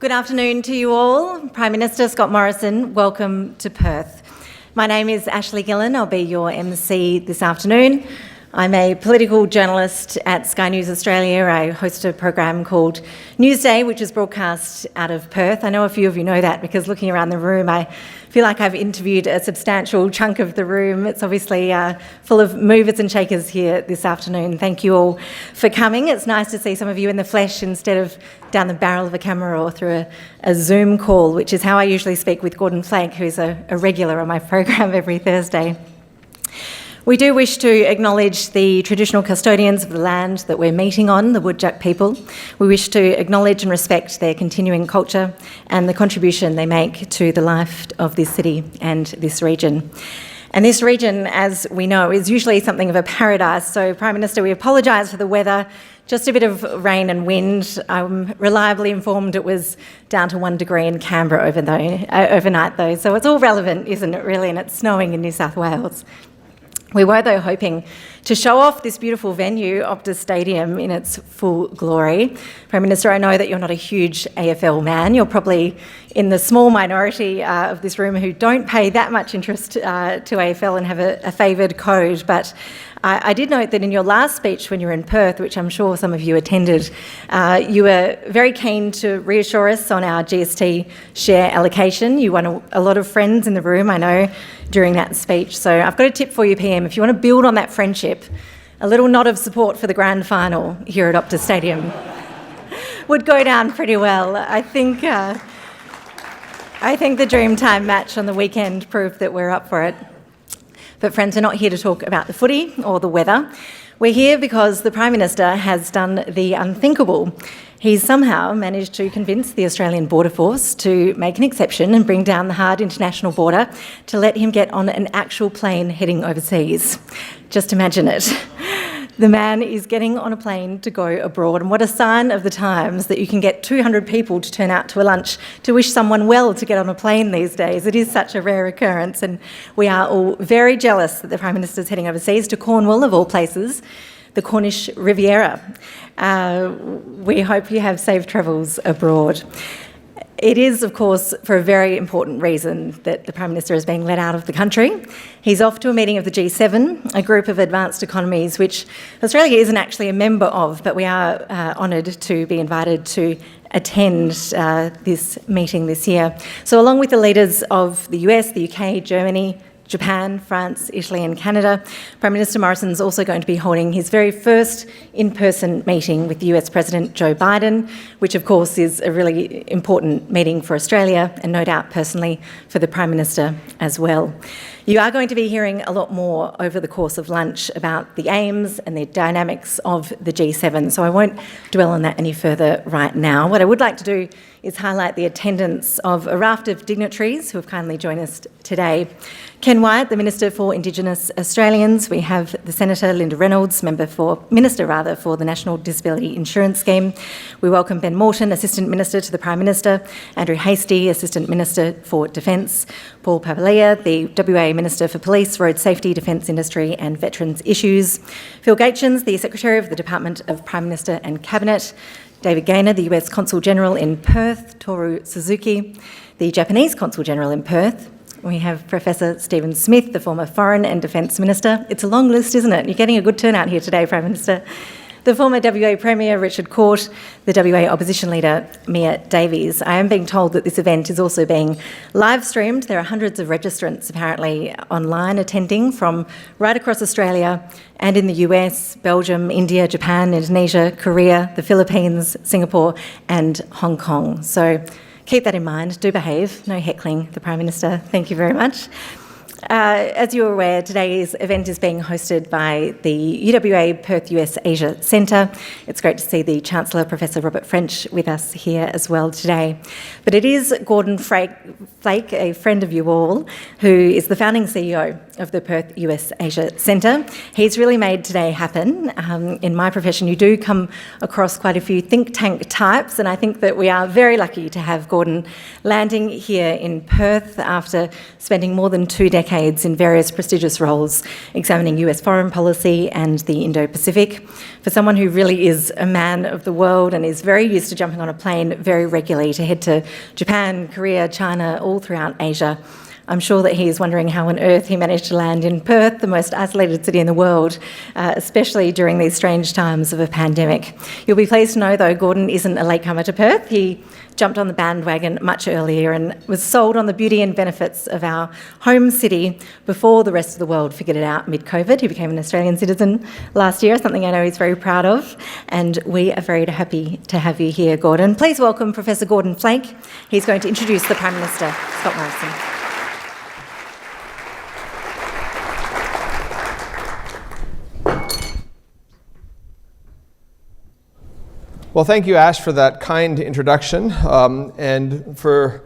Good afternoon to you all. Prime Minister Scott Morrison, welcome to Perth. My name is Ashleigh Gillon. I'll be your MC this afternoon. I'm a political journalist at Sky News Australia. I host a program called Newsday, which is broadcast out of Perth. I know a few of you know that because looking around the room, I feel like I've interviewed a substantial chunk of the room. It's obviously full of movers and shakers here this afternoon. Thank you all for coming. It's nice to see some of you in the flesh instead of down the barrel of a camera or through a Zoom call, which is how I usually speak with Gordon Flake, who's a regular on my program every Thursday. We do wish to acknowledge the traditional custodians of the land that we're meeting on, the Woodjuk people. We wish to acknowledge and respect their continuing culture and the contribution they make to the life of this city and this region. And this region, as we know, is usually something of a paradise. So, Prime Minister, we apologise for the weather. Just a bit of rain and wind. I'm reliably informed it was down to 1 degree in Canberra overnight, though. So it's all relevant, isn't it, really? And it's snowing in New South Wales. We were, though, hoping to show off this beautiful venue, Optus Stadium, in its full glory. Prime Minister, I know that you're not a huge AFL man. You're probably in the small minority of this room who don't pay that much interest to AFL and have a favoured code. But I did note that in your last speech when you were in Perth, which I'm sure some of you attended, you were very keen to reassure us on our GST share allocation. You won a lot of friends in the room, I know, during that speech. So I've got a tip for you, PM. If you want to build on that friendship, a little nod of support for the grand final here at Optus Stadium would go down pretty well. I think the Dreamtime match on the weekend proved that we're up for it. But friends, we're not here to talk about the footy or the weather. We're here because the Prime Minister has done the unthinkable. He's somehow managed to convince the Australian Border Force to make an exception and bring down the hard international border to let him get on an actual plane heading overseas. Just imagine it. The man is getting on a plane to go abroad, and what a sign of the times that you can get 200 people to turn out to a lunch to wish someone well to get on a plane these days. It is such a rare occurrence, and we are all very jealous that the Prime Minister is heading overseas to Cornwall, of all places, the Cornish Riviera. We hope you have safe travels abroad. It is, of course, for a very important reason that the Prime Minister is being let out of the country. He's off to a meeting of the G7, a group of advanced economies, which Australia isn't actually a member of, but we are honoured to be invited to attend this meeting this year. So along with the leaders of the US, the UK, Germany, Japan, France, Italy and Canada, Prime Minister Morrison is also going to be holding his very first in-person meeting with the US President Joe Biden, which of course is a really important meeting for Australia and no doubt personally for the Prime Minister as well. You are going to be hearing a lot more over the course of lunch about the aims and the dynamics of the G7, so I won't dwell on that any further right now. What I would like to do is highlight the attendance of a raft of dignitaries who have kindly joined us today. Ken Wyatt, the Minister for Indigenous Australians. We have the Senator Linda Reynolds, Minister for the National Disability Insurance Scheme. We welcome Ben Morton, Assistant Minister to the Prime Minister, Andrew Hastie, Assistant Minister for Defence, Paul Papalia, the WA Minister for Police, Road Safety, Defence Industry and Veterans Issues, Phil Gaetjens, the Secretary of the Department of Prime Minister and Cabinet, David Gaynor, the US Consul General in Perth, Toru Suzuki, the Japanese Consul General in Perth. We have Professor Stephen Smith, the former Foreign and Defence Minister. It's a long list, isn't it? You're getting a good turnout here today, Prime Minister. The former WA Premier, Richard Court, the WA Opposition Leader, Mia Davies. I am being told that this event is also being live streamed. There are hundreds of registrants apparently online attending from right across Australia and in the US, Belgium, India, Japan, Indonesia, Korea, the Philippines, Singapore and Hong Kong. So keep that in mind. Do behave. No heckling the Prime Minister. Thank you very much. As you're aware, today's event is being hosted by the UWA Perth USAsia Centre. It's great to see the Chancellor, Professor Robert French, with us here as well today. But it is Gordon Flake, a friend of you all, who is the founding CEO of the Perth USAsia Centre. He's really made today happen. In my profession, you do come across quite a few think tank types, and I think that we are very lucky to have Gordon landing here in Perth after spending more than 2 decades in various prestigious roles examining US foreign policy and the Indo-Pacific. For someone who really is a man of the world and is very used to jumping on a plane very regularly to head to Japan, Korea, China, all throughout Asia, I'm sure that he is wondering how on earth he managed to land in Perth, the most isolated city in the world, especially during these strange times of a pandemic. You'll be pleased to know, though, Gordon isn't a latecomer to Perth. He jumped on the bandwagon much earlier and was sold on the beauty and benefits of our home city before the rest of the world figured it out mid-COVID. He became an Australian citizen last year, something I know he's very proud of, and we are very happy to have you here, Gordon. Please welcome Professor Gordon Flake. He's going to introduce the Prime Minister, Scott Morrison. Well, thank you, Ash, for that kind introduction and for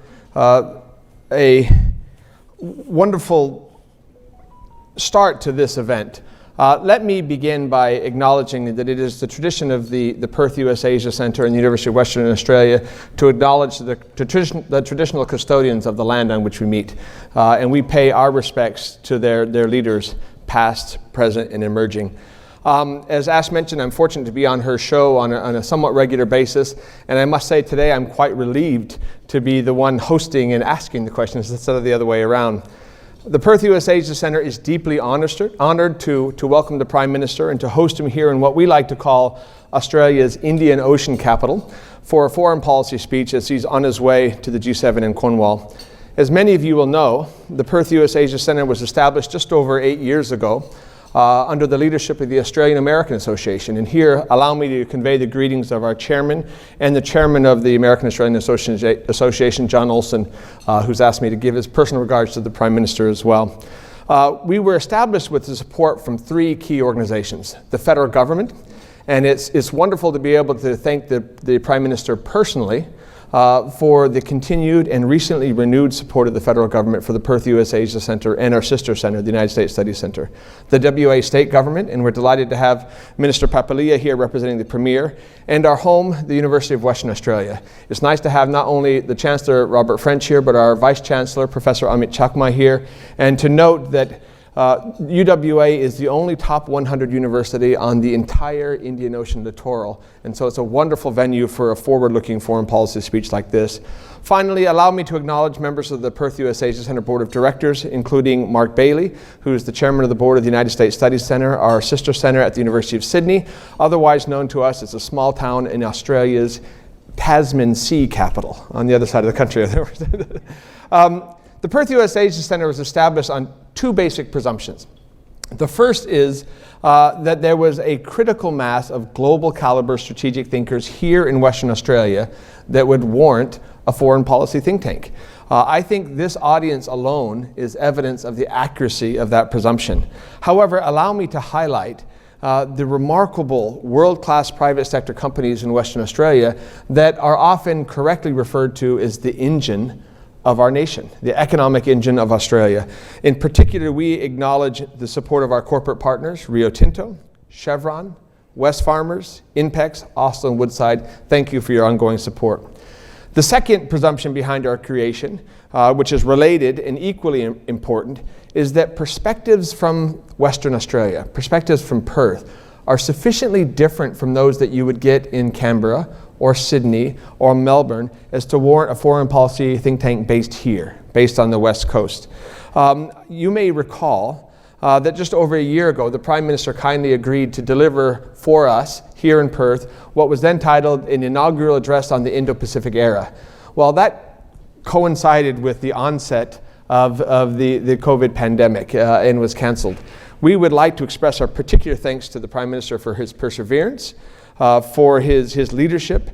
a wonderful start to this event. Let me begin by acknowledging that it is the tradition of the Perth USAsia Centre and the University of Western Australia to acknowledge the traditional custodians of the land on which we meet. And we pay our respects to their leaders, past, present, and emerging. As Ash mentioned, I'm fortunate to be on her show on a somewhat regular basis, and I must say today I'm quite relieved to be the one hosting and asking the questions instead of the other way around. The Perth USAsia Centre is deeply honoured to welcome the Prime Minister and to host him here in what we like to call Australia's Indian Ocean capital for a foreign policy speech as he's on his way to the G7 in Cornwall. As many of you will know, the Perth USAsia Centre was established just over 8 years ago under the leadership of the Australian American Association. And here, allow me to convey the greetings of our chairman and the chairman of the American Australian Association, John Olson, who's asked me to give his personal regards to the Prime Minister as well. We were established with the support from 3 key organizations: the federal government, and it's wonderful to be able to thank the Prime Minister personally for the continued and recently renewed support of the federal government for the Perth USAsia Centre and our sister centre, the United States Studies Centre. The WA state government, and we're delighted to have Minister Papalia here representing the Premier, and our home, the University of Western Australia. It's nice to have not only the Chancellor Robert French here, but our Vice Chancellor, Professor Amit Chakma here, and to note that UWA is the only top 100 university on the entire Indian Ocean littoral, and so it's a wonderful venue for a forward-looking foreign policy speech like this. Finally, allow me to acknowledge members of the Perth USAsia Centre Board of Directors, including Mark Bailey, who is the chairman of the board of the United States Studies Centre, our sister centre at the University of Sydney, otherwise known to us as a small town in Australia's Tasman Sea capital, on the other side of the country. The Perth USAsia Centre was established on 2 basic presumptions. The first is that there was a critical mass of global caliber strategic thinkers here in Western Australia that would warrant a foreign policy think tank. I think this audience alone is evidence of the accuracy of that presumption. However, allow me to highlight the remarkable world-class private sector companies in Western Australia that are often correctly referred to as the engine of our nation, the economic engine of Australia. In particular, we acknowledge the support of our corporate partners, Rio Tinto, Chevron, Wesfarmers, Inpex, Austal and Woodside. Thank you for your ongoing support. The second presumption behind our creation, which is related and equally important, is that perspectives from Western Australia, perspectives from Perth, are sufficiently different from those that you would get in Canberra or Sydney or Melbourne as to warrant a foreign policy think tank based here, based on the West Coast. You may recall that just over a year ago, the Prime Minister kindly agreed to deliver for us here in Perth what was then titled an inaugural address on the Indo-Pacific era. Well, that coincided with the onset of the COVID pandemic and was cancelled. We would like to express our particular thanks to the Prime Minister for his perseverance, for his leadership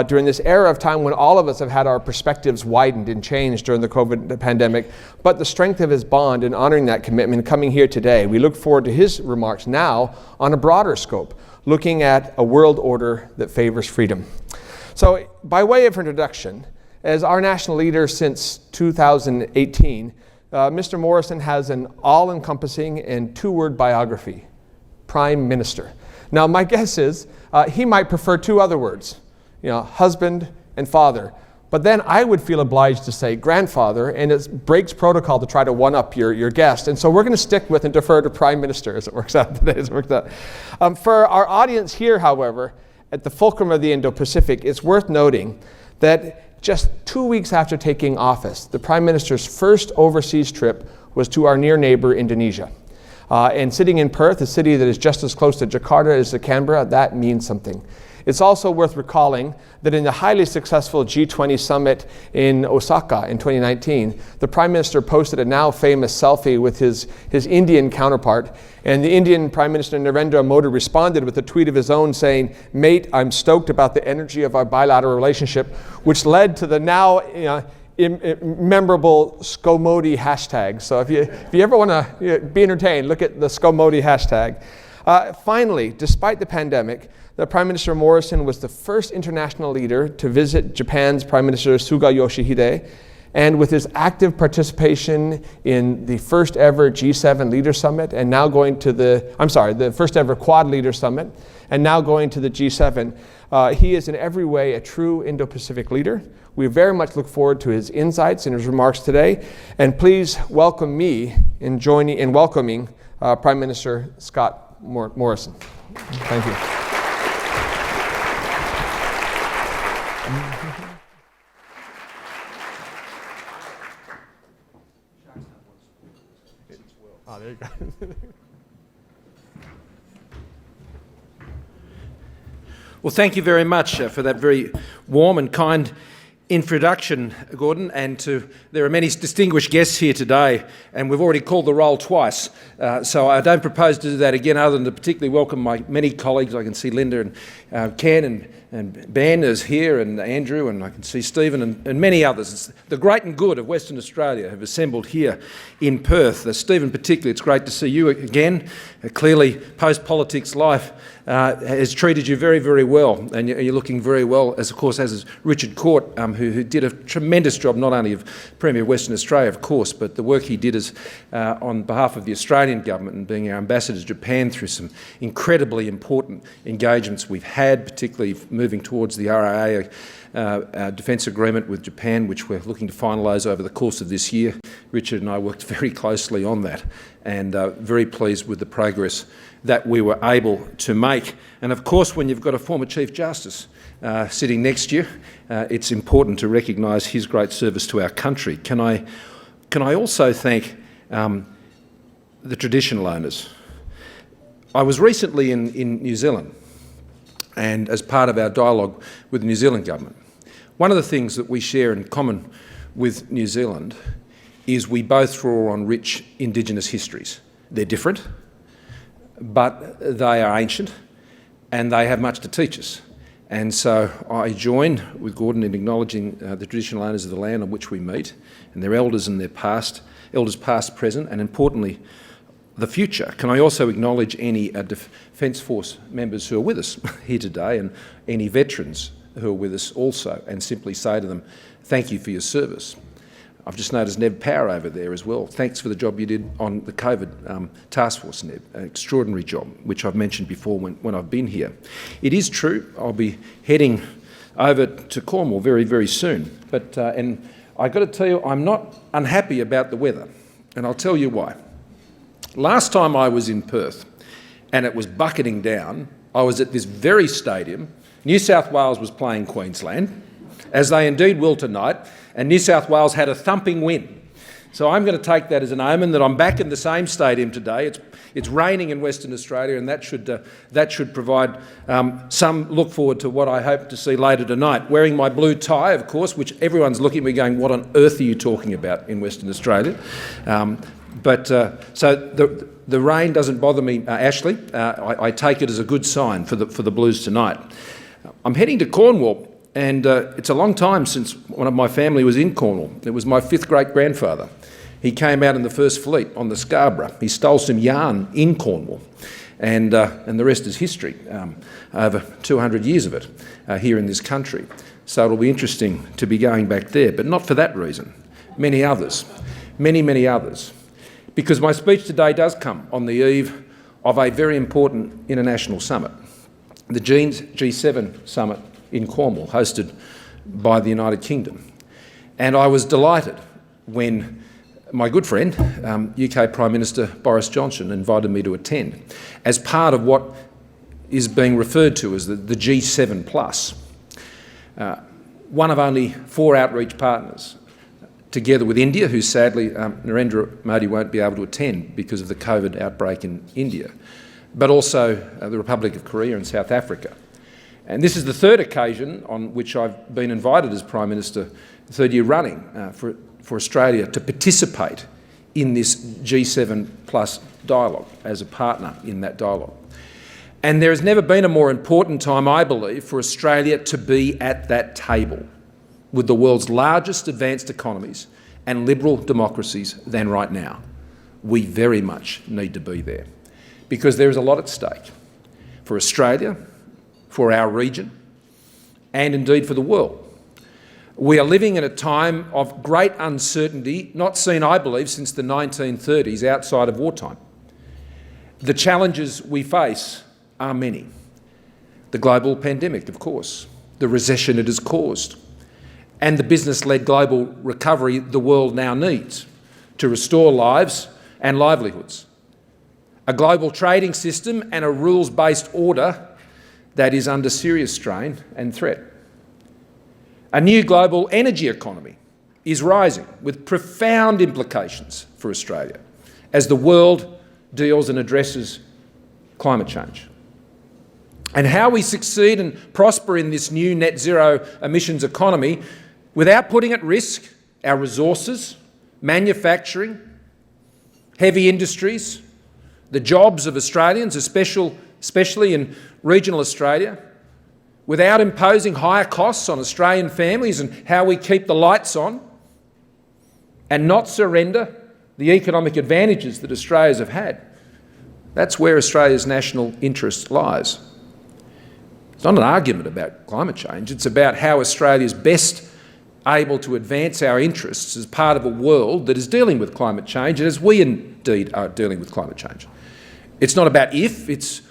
during this era of time when all of us have had our perspectives widened and changed during the COVID pandemic, but the strength of his bond in honoring that commitment coming here today. We look forward to his remarks now on a broader scope, looking at a world order that favors freedom. So by way of introduction, as our national leader since 2018, Mr. Morrison has an all-encompassing and two-word biography, Prime Minister. Now, my guess is he might prefer two other words, husband and father. But then I would feel obliged to say grandfather, and it breaks protocol to try to one-up your guest. And so we're going to stick with and defer to Prime Minister as it works out today. For our audience here, however, at the fulcrum of the Indo-Pacific, it's worth noting that just 2 weeks after taking office, the Prime Minister's first overseas trip was to our near neighbor, Indonesia. And sitting in Perth, a city that is just as close to Jakarta as to Canberra, that means something. It's also worth recalling that in the highly successful G20 summit in Osaka in 2019, the Prime Minister posted a now famous selfie with his Indian counterpart, and the Indian Prime Minister Narendra Modi responded with a tweet of his own saying, "Mate, I'm stoked about the energy of our bilateral relationship," which led to the now memorable ScoModi hashtag. So if you ever want to be entertained, look at the ScoModi hashtag. Finally, despite the pandemic, the Prime Minister Morrison was the first international leader to visit Japan's Prime Minister Suga Yoshihide, and with his active participation in the first ever G7 Leader Summit, and now going to the first ever Quad Leader Summit, and now going to the G7, he is in every way a true Indo-Pacific leader. We very much look forward to his insights and his remarks today, and please welcome me in welcoming Prime Minister Scott Morrison. Thank you. Oh, there you go. Well, thank you very much for that very warm and kind introduction, Gordon, and there are many distinguished guests here today, and we've already called the roll twice, so I don't propose to do that again other than to particularly welcome my many colleagues. I can see Linda and Ken and Ben is here, and Andrew, and I can see Stephen and many others. It's the great and good of Western Australia have assembled here in Perth. Stephen particularly, it's great to see you again. Clearly, post-politics life has treated you very, very well, and you're looking very well, as is Richard Court, who did a tremendous job, not only of Premier of Western Australia, of course, but the work he did as on behalf of the Australian government and being our ambassador to Japan through some incredibly important engagements we've had, particularly moving towards the RIA defence agreement with Japan, which we're looking to finalise over the course of this year. Richard and I worked very closely on that, and very pleased with the progress that we were able to make. And of course, when you've got a former Chief Justice sitting next to you, it's important to recognise his great service to our country. Can I also thank the traditional owners? I was recently in New Zealand, and as part of our dialogue with the New Zealand government, one of the things that we share in common with New Zealand is we both draw on rich Indigenous histories. They're different, but they are ancient and they have much to teach us. And so I join with Gordon in acknowledging the traditional owners of the land on which we meet and their elders and their elders past, present, and importantly, the future. Can I also acknowledge any Defence Force members who are with us here today and any veterans who are with us also, and simply say to them, thank you for your service. I've just noticed Neb Power over there as well. Thanks for the job you did on the COVID task force, Neb. An extraordinary job, which I've mentioned before when I've been here. It is true, I'll be heading over to Cornwall very, very soon. But and I've got to tell you, I'm not unhappy about the weather, and I'll tell you why. Last time I was in Perth, and it was bucketing down, I was at this very stadium. New South Wales was playing Queensland, as they indeed will tonight, and New South Wales had a thumping win. So I'm going to take that as an omen that I'm back in the same stadium today. It's raining in Western Australia, and that should provide some look forward to what I hope to see later tonight. Wearing my blue tie, of course, which everyone's looking at me going, what on earth are you talking about in Western Australia? So the rain doesn't bother me, Ashleigh. I take it as a good sign for the Blues tonight. I'm heading to Cornwall, and it's a long time since one of my family was in Cornwall. It was my fifth great-grandfather. He came out in the First Fleet on the Scarborough. He stole some yarn in Cornwall, and the rest is history. Over 200 years of it here in this country. So it'll be interesting to be going back there, but not for that reason. Many others. many, many others, because my speech today does come on the eve of a very important international summit, the G7 summit in Cornwall, hosted by the United Kingdom. And I was delighted when my good friend, UK Prime Minister Boris Johnson, invited me to attend as part of what is being referred to as the G7 Plus, one of only 4 outreach partners, together with India, who sadly Narendra Modi won't be able to attend because of the COVID outbreak in India, but also the Republic of Korea and South Africa. And this is the 3rd occasion on which I've been invited as Prime Minister, the 3rd year running, for Australia to participate in this G7 Plus dialogue as a partner in that dialogue. And there has never been a more important time, I believe, for Australia to be at that table with the world's largest advanced economies and liberal democracies than right now. We very much need to be there because there is a lot at stake for Australia, for our region, and indeed for the world. We are living in a time of great uncertainty, not seen, I believe, since the 1930s outside of wartime. The challenges we face are many. The global pandemic, of course, the recession it has caused, and the business-led global recovery the world now needs to restore lives and livelihoods. A global trading system and a rules-based order that is under serious strain and threat. A new global energy economy is rising with profound implications for Australia as the world deals and addresses climate change. And how we succeed and prosper in this new net zero emissions economy without putting at risk our resources, manufacturing, heavy industries, the jobs of Australians, especially in regional Australia, without imposing higher costs on Australian families and how we keep the lights on, and not surrender the economic advantages that Australians have had. That's where Australia's national interest lies. It's not an argument about climate change, it's about how Australia is best able to advance our interests as part of a world that is dealing with climate change, and as we indeed are dealing with climate change. It's not about if, it's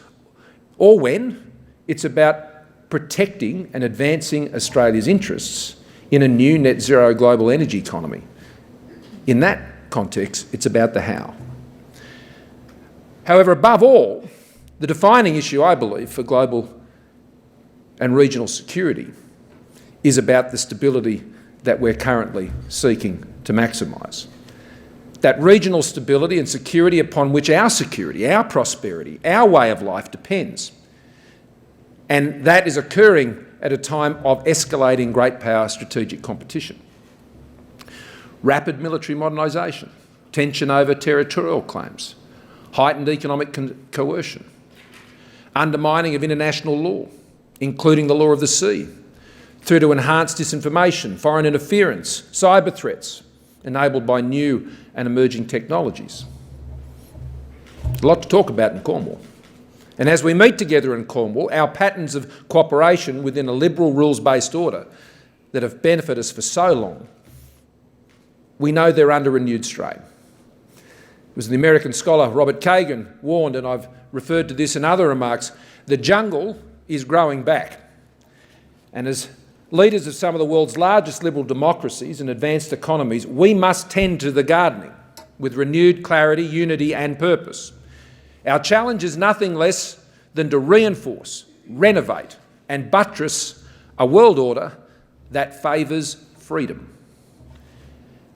or when, it's about protecting and advancing Australia's interests in a new net zero global energy economy. In that context, it's about the how. However, above all, the defining issue, I believe, for global and regional security is about the stability that we're currently seeking to maximise. That regional stability and security upon which our security, our prosperity, our way of life depends. And that is occurring at a time of escalating great power strategic competition. Rapid military modernisation, tension over territorial claims, heightened economic coercion, undermining of international law, including the law of the sea, through to enhanced disinformation, foreign interference, cyber threats, enabled by new and emerging technologies. There's a lot to talk about in Cornwall. And as we meet together in Cornwall, our patterns of cooperation within a liberal rules-based order that have benefited us for so long, we know they're under renewed strain. It was the American scholar Robert Kagan warned, and I've referred to this in other remarks, the jungle is growing back. And as leaders of some of the world's largest liberal democracies and advanced economies, we must tend to the gardening with renewed clarity, unity and purpose. Our challenge is nothing less than to reinforce, renovate and buttress a world order that favours freedom.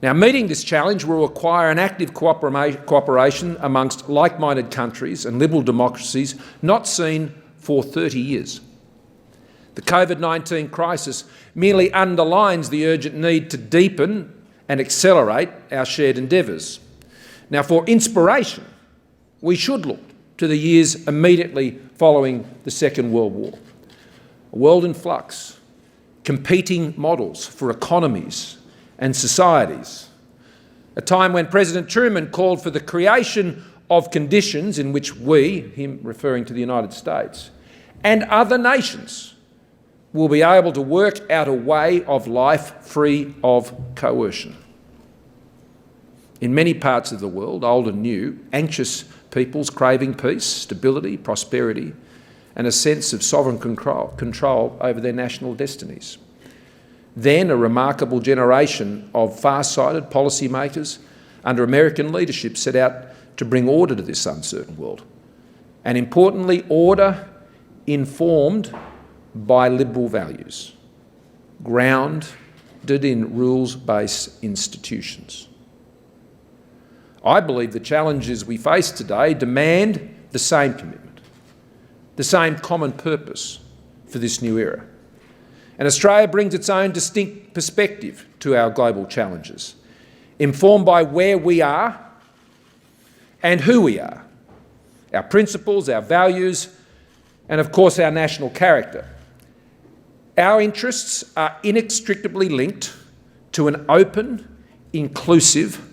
Now, meeting this challenge will require an active cooperation amongst like-minded countries and liberal democracies not seen for 30 years. The COVID-19 crisis merely underlines the urgent need to deepen and accelerate our shared endeavours. Now, for inspiration, we should look to the years immediately following the Second World War. A world in flux, competing models for economies and societies. A time when President Truman called for the creation of conditions in which we, him referring to the United States, and other nations will be able to work out a way of life free of coercion. In many parts of the world, old and new, anxious peoples craving peace, stability, prosperity, and a sense of sovereign control over their national destinies. Then a remarkable generation of far-sighted policymakers under American leadership set out to bring order to this uncertain world. And importantly, order informed by liberal values, grounded in rules-based institutions. I believe the challenges we face today demand the same commitment, the same common purpose for this new era. And Australia brings its own distinct perspective to our global challenges, informed by where we are and who we are, our principles, our values, and of course our national character. Our interests are inextricably linked to an open, inclusive,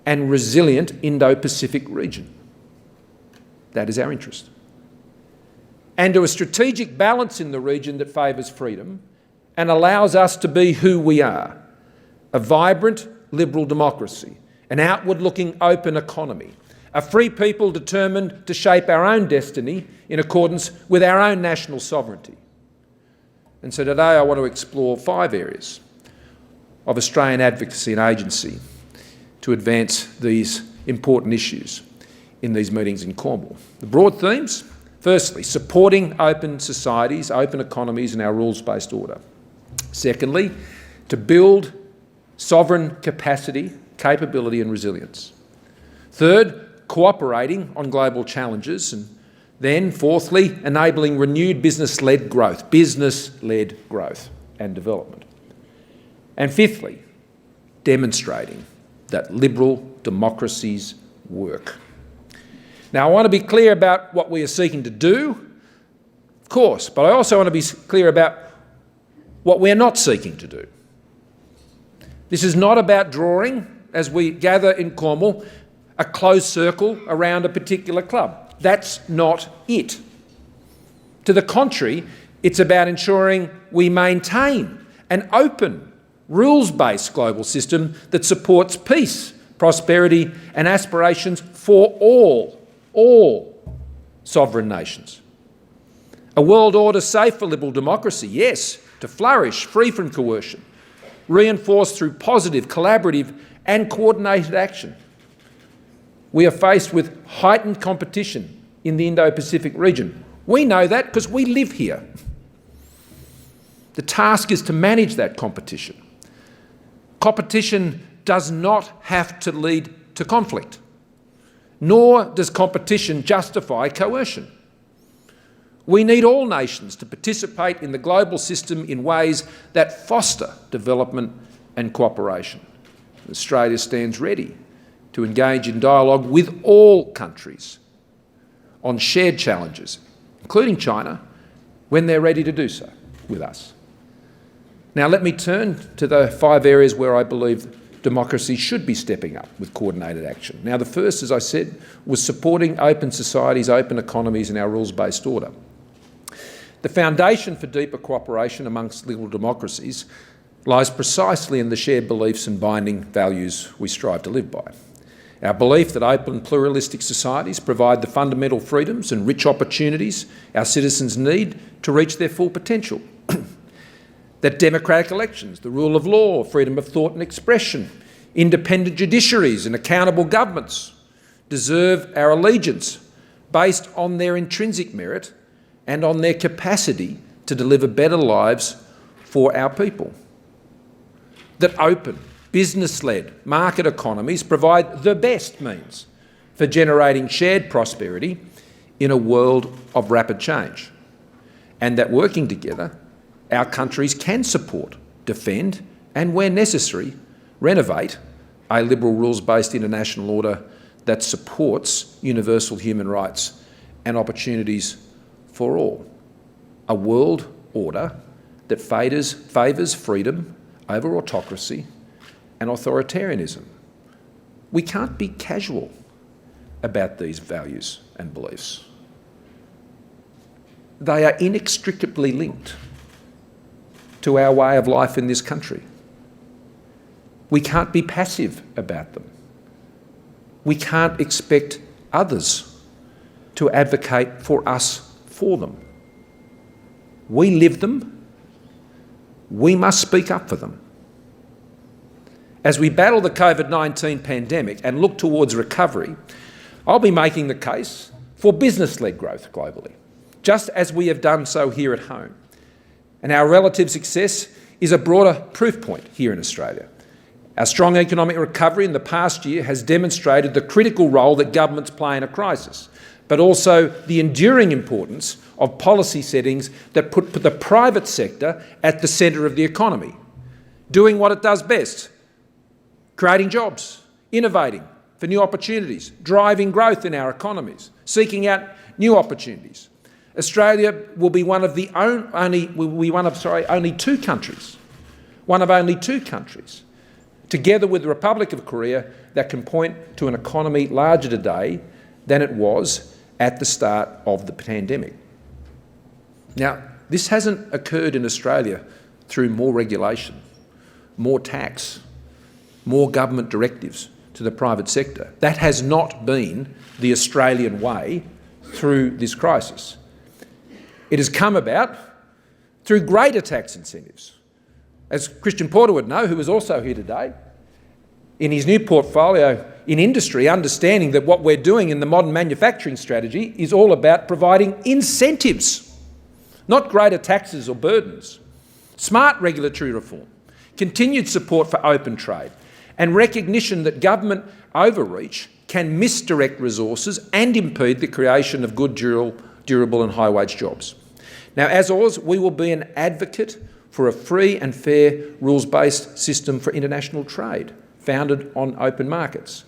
and resilient Indo-Pacific region. That is our interest. And to a strategic balance in the region that favours freedom and allows us to be who we are, a vibrant liberal democracy, an outward-looking open economy, a free people determined to shape our own destiny in accordance with our own national sovereignty. And so today I want to explore 5 areas of Australian advocacy and agency to advance these important issues in these meetings in Cornwall. The broad themes: firstly, supporting open societies, open economies and our rules-based order. Secondly, to build sovereign capacity, capability and resilience. Third, cooperating on global challenges. And then, fourthly, enabling renewed business-led growth and development. And fifthly, demonstrating that liberal democracies work. Now, I want to be clear about what we are seeking to do, of course, but I also want to be clear about what we are not seeking to do. This is not about drawing, as we gather in Cornwall, a closed circle around a particular club. That's not it. To the contrary, it's about ensuring we maintain an open, rules-based global system that supports peace, prosperity and aspirations for all sovereign nations. A world order safe for liberal democracy, yes, to flourish, free from coercion, reinforced through positive, collaborative and coordinated action. We are faced with heightened competition in the Indo-Pacific region. We know that because we live here. The task is to manage that competition. Competition does not have to lead to conflict, nor does competition justify coercion. We need all nations to participate in the global system in ways that foster development and cooperation. Australia stands ready to engage in dialogue with all countries on shared challenges, including China, when they're ready to do so with us. Now let me turn to the 5 areas where I believe democracy should be stepping up with coordinated action. Now the first, as I said, was supporting open societies, open economies and our rules-based order. The foundation for deeper cooperation amongst liberal democracies lies precisely in the shared beliefs and binding values we strive to live by. Our belief that open, pluralistic societies provide the fundamental freedoms and rich opportunities our citizens need to reach their full potential. That democratic elections, the rule of law, freedom of thought and expression, independent judiciaries and accountable governments deserve our allegiance based on their intrinsic merit and on their capacity to deliver better lives for our people. That open, business-led market economies provide the best means for generating shared prosperity in a world of rapid change. And that working together, our countries can support, defend and, where necessary, renovate a liberal rules-based international order that supports universal human rights and opportunities for all. A world order that favours freedom over autocracy and authoritarianism. We can't be casual about these values and beliefs. They are inextricably linked to our way of life in this country. We can't be passive about them. we can't expect others to advocate for us for them. We live them. We must speak up for them. As we battle the COVID-19 pandemic and look towards recovery, I'll be making the case for business-led growth globally, just as we have done so here at home. And our relative success is a broader proof point here in Australia. Our strong economic recovery in the past year has demonstrated the critical role that governments play in a crisis, but also the enduring importance of policy settings that put the private sector at the centre of the economy, doing what it does best: creating jobs, innovating for new opportunities, driving growth in our economies, seeking out new opportunities. Australia will be one of only two countries, together with the Republic of Korea, that can point to an economy larger today than it was at the start of the pandemic. Now, this hasn't occurred in Australia through more regulation, more tax, more government directives to the private sector. That has not been the Australian way through this crisis. It has come about through greater tax incentives. As Christian Porter would know, who is also here today, in his new portfolio in industry, understanding that what we're doing in the modern manufacturing strategy is all about providing incentives, not greater taxes or burdens. Smart regulatory reform, continued support for open trade, and recognition that government overreach can misdirect resources and impede the creation of good, durable and high-wage jobs. Now, as always, we will be an advocate for a free and fair rules-based system for international trade, founded on open markets.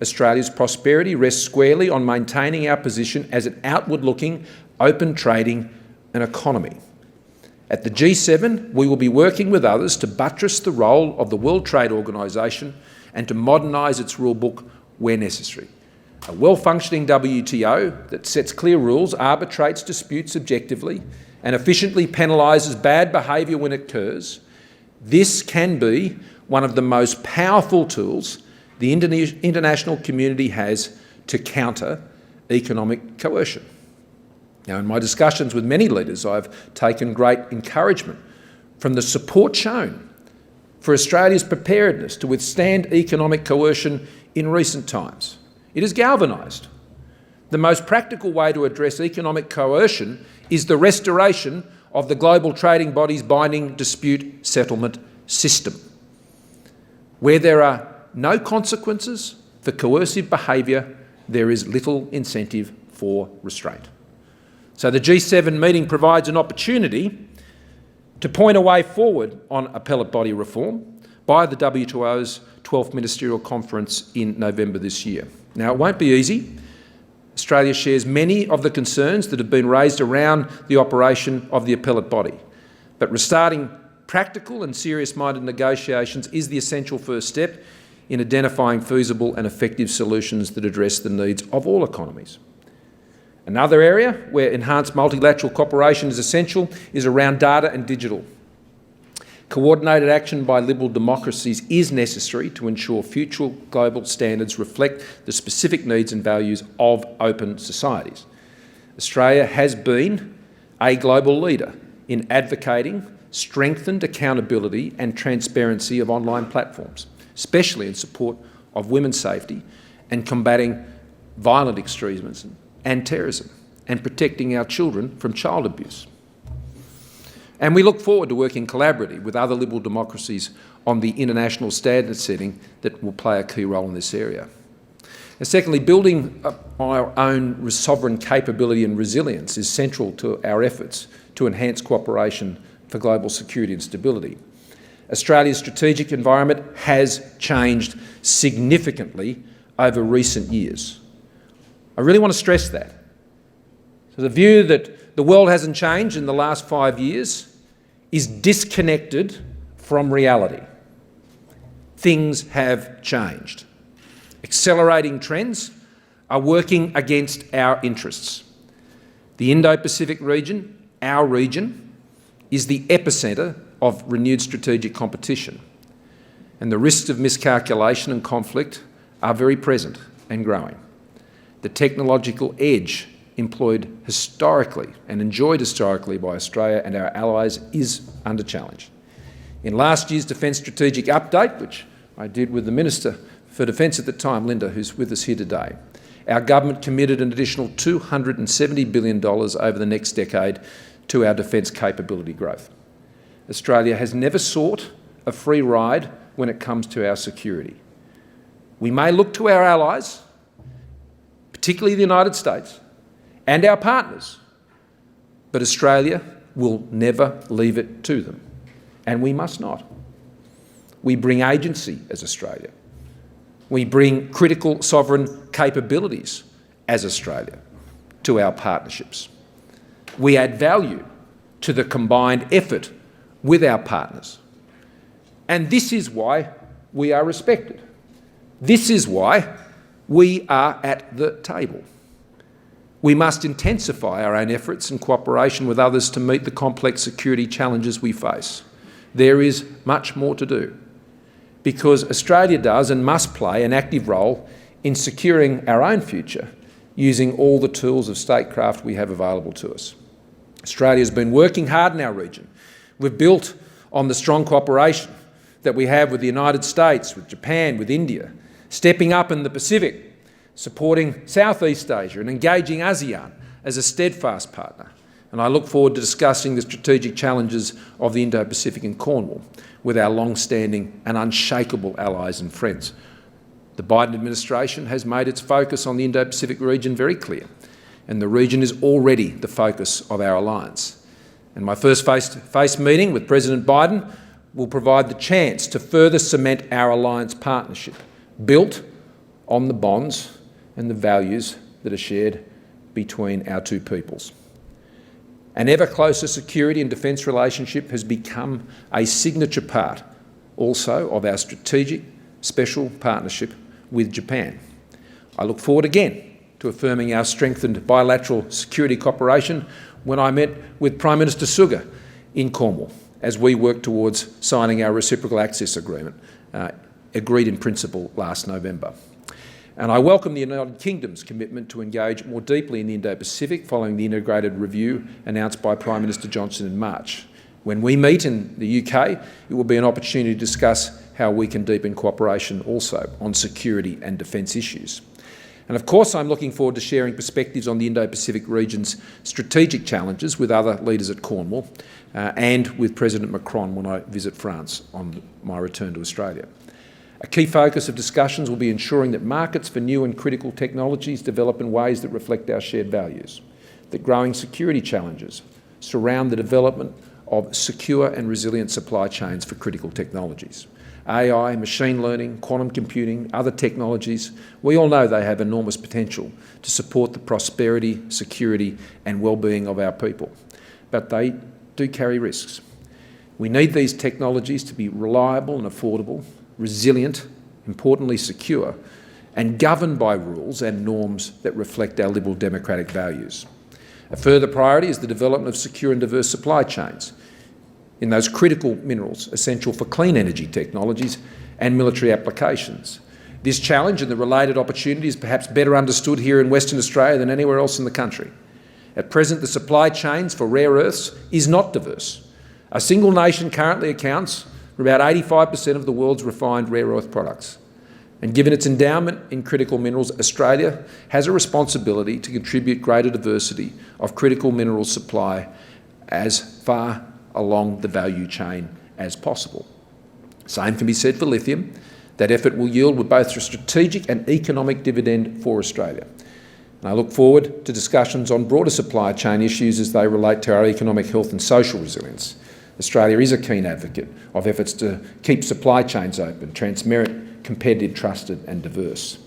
Australia's prosperity rests squarely on maintaining our position as an outward-looking, open trading and economy. At the G7, we will be working with others to buttress the role of the World Trade Organisation and to modernise its rulebook where necessary. A well-functioning WTO that sets clear rules, arbitrates disputes objectively and efficiently penalises bad behaviour when it occurs. This can be one of the most powerful tools the international community has to counter economic coercion. Now, in my discussions with many leaders, I've taken great encouragement from the support shown for Australia's preparedness to withstand economic coercion in recent times. It has galvanised. The most practical way to address economic coercion is the restoration of the global trading body's binding dispute settlement system, where there are no consequences for coercive behaviour. There is little incentive for restraint. So the G7 meeting provides an opportunity to point a way forward on appellate body reform by the WTO's 12th Ministerial Conference in November this year. Now, it won't be easy. Australia shares many of the concerns that have been raised around the operation of the appellate body, but restarting practical and serious-minded negotiations is the essential first step in identifying feasible and effective solutions that address the needs of all economies. Another area where enhanced multilateral cooperation is essential is around data and digital. Coordinated action by liberal democracies is necessary to ensure future global standards reflect the specific needs and values of open societies. Australia has been a global leader in advocating strengthened accountability and transparency of online platforms, especially in support of women's safety and combating violent extremism and terrorism, and protecting our children from child abuse. And we look forward to working collaboratively with other liberal democracies on the international standard setting that will play a key role in this area. And secondly, building our own sovereign capability and resilience is central to our efforts to enhance cooperation for global security and stability. Australia's strategic environment has changed significantly over recent years. I really want to stress that. So the view that the world hasn't changed in the last 5 years is disconnected from reality. Things have changed. Accelerating trends are working against our interests. The Indo-Pacific region, our region, is the epicentre of renewed strategic competition, and the risks of miscalculation and conflict are very present. and growing. The technological edge employed historically and enjoyed historically by Australia and our allies is under challenge. In last year's Defence Strategic Update, which I did with the Minister for Defence at the time, Linda, who's with us here today, our government committed an additional $270 billion over the next decade to our defence capability growth. Australia has never sought a free ride when it comes to our security. We may look to our allies, particularly the United States, and our partners, but Australia will never leave it to them, and we must not. We bring agency as Australia. We bring critical sovereign capabilities as Australia to our partnerships. We add value to the combined effort with our partners. And this is why we are respected. This is why we are at the table. We must intensify our own efforts and cooperation with others to meet the complex security challenges we face. There is much more to do, because Australia does and must play an active role in securing our own future using all the tools of statecraft we have available to us. Australia has been working hard in our region. We've built on the strong cooperation that we have with the United States, with Japan, with India, stepping up in the Pacific, supporting Southeast Asia and engaging ASEAN as a steadfast partner. And I look forward to discussing the strategic challenges of the Indo-Pacific and Cornwall with our long-standing and unshakable allies and friends. The Biden administration has made its focus on the Indo-Pacific region very clear, and the region is already the focus of our alliance. And my first face-to-face meeting with President Biden will provide the chance to further cement our alliance partnership, built on the bonds and the values that are shared between our two peoples. An ever closer security and defence relationship has become a signature part also of our strategic special partnership with Japan. I look forward again to affirming our strengthened bilateral security cooperation when I met with Prime Minister Suga in Cornwall, as we work towards signing our reciprocal access agreement, agreed in principle last November. And I welcome the United Kingdom's commitment to engage more deeply in the Indo-Pacific following the integrated review announced by Prime Minister Johnson in March. When we meet in the UK, it will be an opportunity to discuss how we can deepen cooperation also on security and defence issues. And of course, I'm looking forward to sharing perspectives on the Indo-Pacific region's strategic challenges with other leaders at Cornwall and with President Macron when I visit France on my return to Australia. A key focus of discussions will be ensuring that markets for new and critical technologies develop in ways that reflect our shared values, that growing security challenges surround the development of secure and resilient supply chains for critical technologies. AI, machine learning, quantum computing, other technologies, we all know they have enormous potential to support the prosperity, security and well-being of our people. But they do carry risks. We need these technologies to be reliable and affordable, resilient, importantly secure, and governed by rules and norms that reflect our liberal democratic values. A further priority is the development of secure and diverse supply chains in those critical minerals essential for clean energy technologies and military applications. This challenge and the related opportunity is perhaps better understood here in Western Australia than anywhere else in the country. At present, the supply chains for rare earths is not diverse. A single nation currently accounts for about 85% of the world's refined rare earth products. And given its endowment in critical minerals, Australia has a responsibility to contribute greater diversity of critical mineral supply as far along the value chain as possible. Same can be said for lithium. That effort will yield with both a strategic and economic dividend for Australia. And I look forward to discussions on broader supply chain issues as they relate to our economic health and social resilience. Australia is a keen advocate of efforts to keep supply chains open, transparent, competitive, trusted and diverse.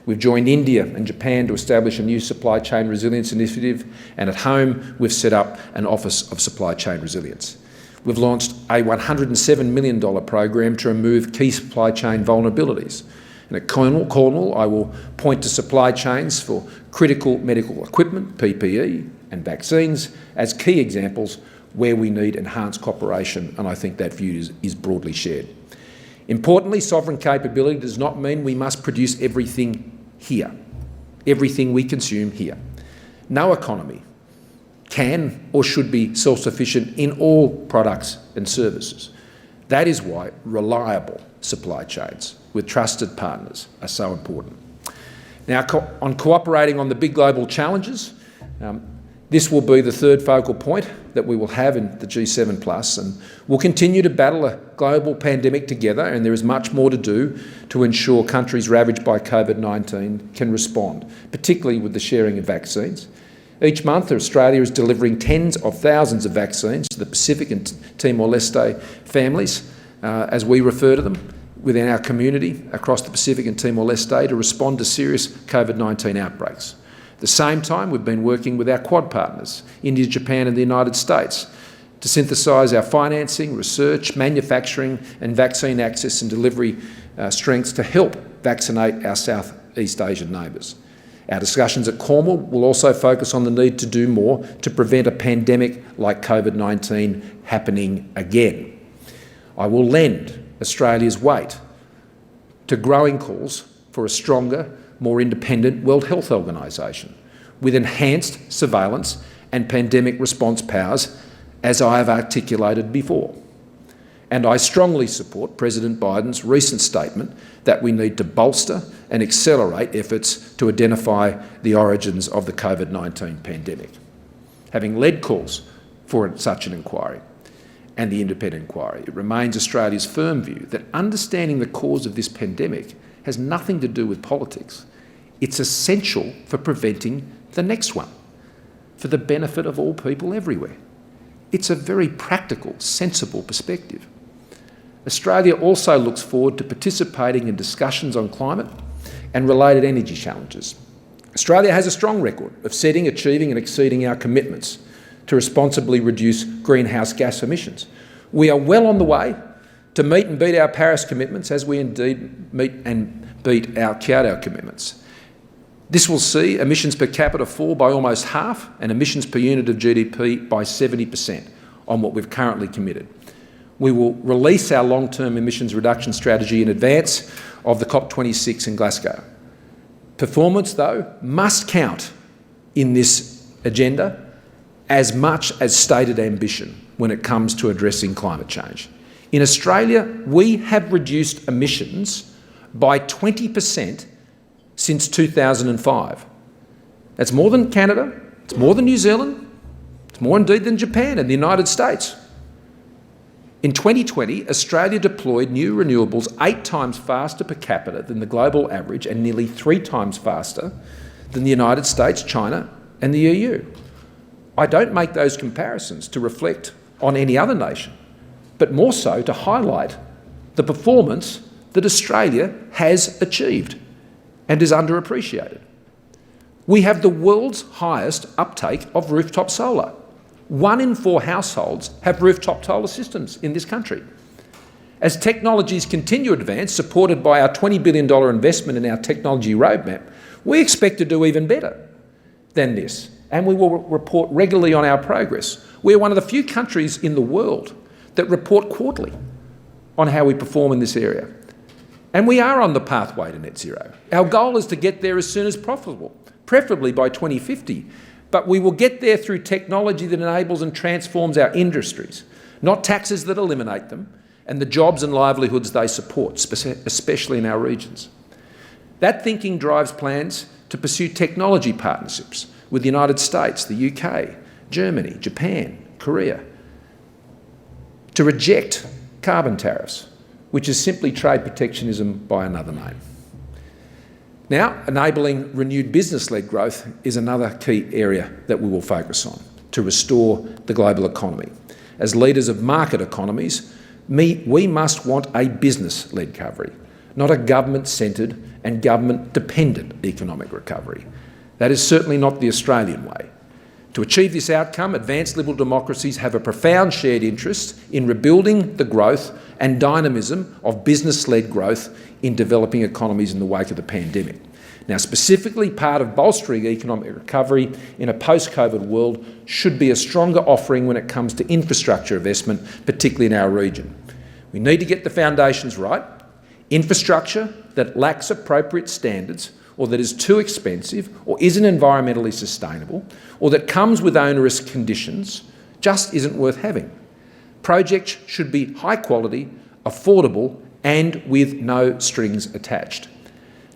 We've joined India and Japan to establish a new supply chain resilience initiative, and at home we've set up an Office of Supply Chain Resilience. We've launched a $107 million program to remove key supply chain vulnerabilities. And at Cornwall, I will point to supply chains for critical medical equipment, PPE and vaccines as key examples where we need enhanced cooperation, and I think that view is broadly shared. Importantly, sovereign capability does not mean we must produce everything here. Everything we consume here. No economy can or should be self-sufficient in all products and services. That is why reliable supply chains with trusted partners are so important. Now, on cooperating on the big global challenges, this will be the third focal point that we will have in the G7+, and we'll continue to battle a global pandemic together, and there is much more to do to ensure countries ravaged by COVID-19 can respond, particularly with the sharing of vaccines. Each month, Australia is delivering tens of thousands of vaccines to the Pacific and Timor-Leste families, as we refer to them, within our community across the Pacific and Timor-Leste to respond to serious COVID-19 outbreaks. At the same time, we've been working with our Quad partners, India, Japan and the United States, to synthesise our financing, research, manufacturing and vaccine access and delivery strengths to help vaccinate our Southeast Asian neighbours. Our discussions at Cornwall will also focus on the need to do more to prevent a pandemic like COVID-19 happening again. I will lend Australia's weight to growing calls for a stronger, more independent World Health Organisation with enhanced surveillance and pandemic response powers, as I have articulated before. And I strongly support President Biden's recent statement that we need to bolster and accelerate efforts to identify the origins of the COVID-19 pandemic. Having led calls for such an inquiry and the independent inquiry, it remains Australia's firm view that understanding the cause of this pandemic has nothing to do with politics. It's essential for preventing the next one, for the benefit of all people everywhere. It's a very practical, sensible perspective. Australia also looks forward to participating in discussions on climate and related energy challenges. Australia has a strong record of setting, achieving and exceeding our commitments to responsibly reduce greenhouse gas emissions. We are well on the way to meet and beat our Paris commitments, as we indeed meet and beat our Kyoto commitments. This will see emissions per capita fall by almost half and emissions per unit of GDP by 70% on what we've currently committed. We will release our long-term emissions reduction strategy in advance of the COP26 in Glasgow. Performance, though, must count in this agenda as much as stated ambition when it comes to addressing climate change. In Australia, we have reduced emissions by 20% since 2005. That's more than Canada, it's more than New Zealand, it's more indeed than Japan and the United States. In 2020, Australia deployed new renewables 8 times faster per capita than the global average and nearly 3 times faster than the United States, China and the EU. I don't make those comparisons to reflect on any other nation, but more so to highlight the performance that Australia has achieved and is underappreciated. We have the world's highest uptake of rooftop solar. 1 in 4 households have rooftop solar systems in this country. As technologies continue to advance, supported by our $20 billion investment in our technology roadmap, we expect to do even better than this, and we will report regularly on our progress. We are one of the few countries in the world that report quarterly on how we perform in this area. And we are on the pathway to net zero. Our goal is to get there as soon as possible, preferably by 2050. But we will get there through technology that enables and transforms our industries, not taxes that eliminate them, and the jobs and livelihoods they support, especially in our regions. That thinking drives plans to pursue technology partnerships with the United States, the UK, Germany, Japan, Korea, to reject carbon tariffs, which is simply trade protectionism by another name. Now, enabling renewed business-led growth is another key area that we will focus on to restore the global economy. As leaders of market economies, we must want a business-led recovery, not a government-centred and government-dependent economic recovery. That is certainly not the Australian way. To achieve this outcome, advanced liberal democracies have a profound shared interest in rebuilding the growth and dynamism of business-led growth in developing economies in the wake of the pandemic. Now, specifically, part of bolstering economic recovery in a post-COVID world should be a stronger offering when it comes to infrastructure investment, particularly in our region. We need to get the foundations right. Infrastructure that lacks appropriate standards or that is too expensive, or isn't environmentally sustainable, or that comes with onerous conditions, just isn't worth having. Projects should be high quality, affordable, and with no strings attached.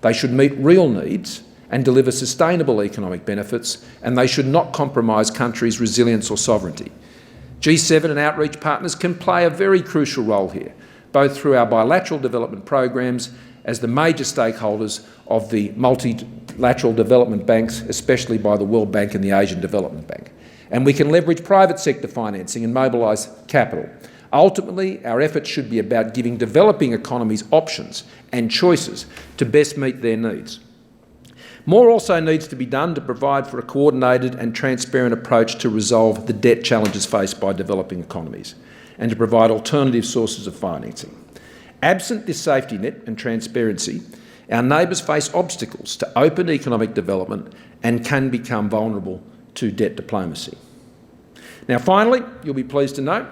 They should meet real needs and deliver sustainable economic benefits, and they should not compromise countries' resilience or sovereignty. G7 and outreach partners can play a very crucial role here, both through our bilateral development programs as the major stakeholders of the multilateral development banks, especially by the World Bank and the Asian Development Bank. And we can leverage private sector financing and mobilise capital. Ultimately, our efforts should be about giving developing economies options and choices to best meet their needs. More also needs to be done to provide for a coordinated and transparent approach to resolve the debt challenges faced by developing economies and to provide alternative sources of financing. Absent this safety net and transparency, our neighbours face obstacles to open economic development and can become vulnerable to debt diplomacy. Now, finally, you'll be pleased to note,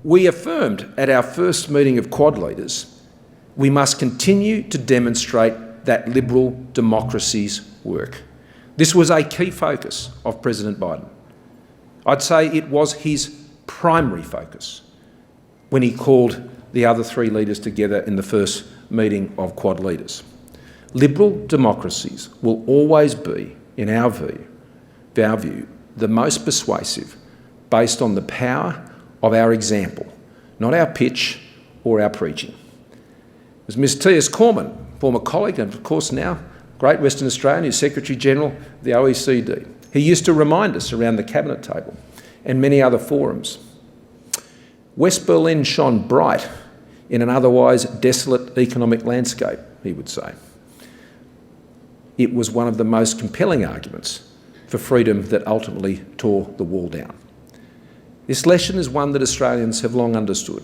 we affirmed at our first meeting of Quad leaders, we must continue to demonstrate that liberal democracies work. This was a key focus of President Biden. I'd say it was his primary focus when he called the other three leaders together in the first meeting of Quad leaders. Liberal democracies will always be, in our view, the most persuasive based on the power of our example, not our pitch or our preaching. It was Ms T.S. Cormann, former colleague and of course now great Western Australian, who's Secretary-General of the OECD. He used to remind us around the cabinet table and many other forums. West Berlin shone bright in an otherwise desolate economic landscape, he would say. It was one of the most compelling arguments for freedom that ultimately tore the wall down. This lesson is one that Australians have long understood.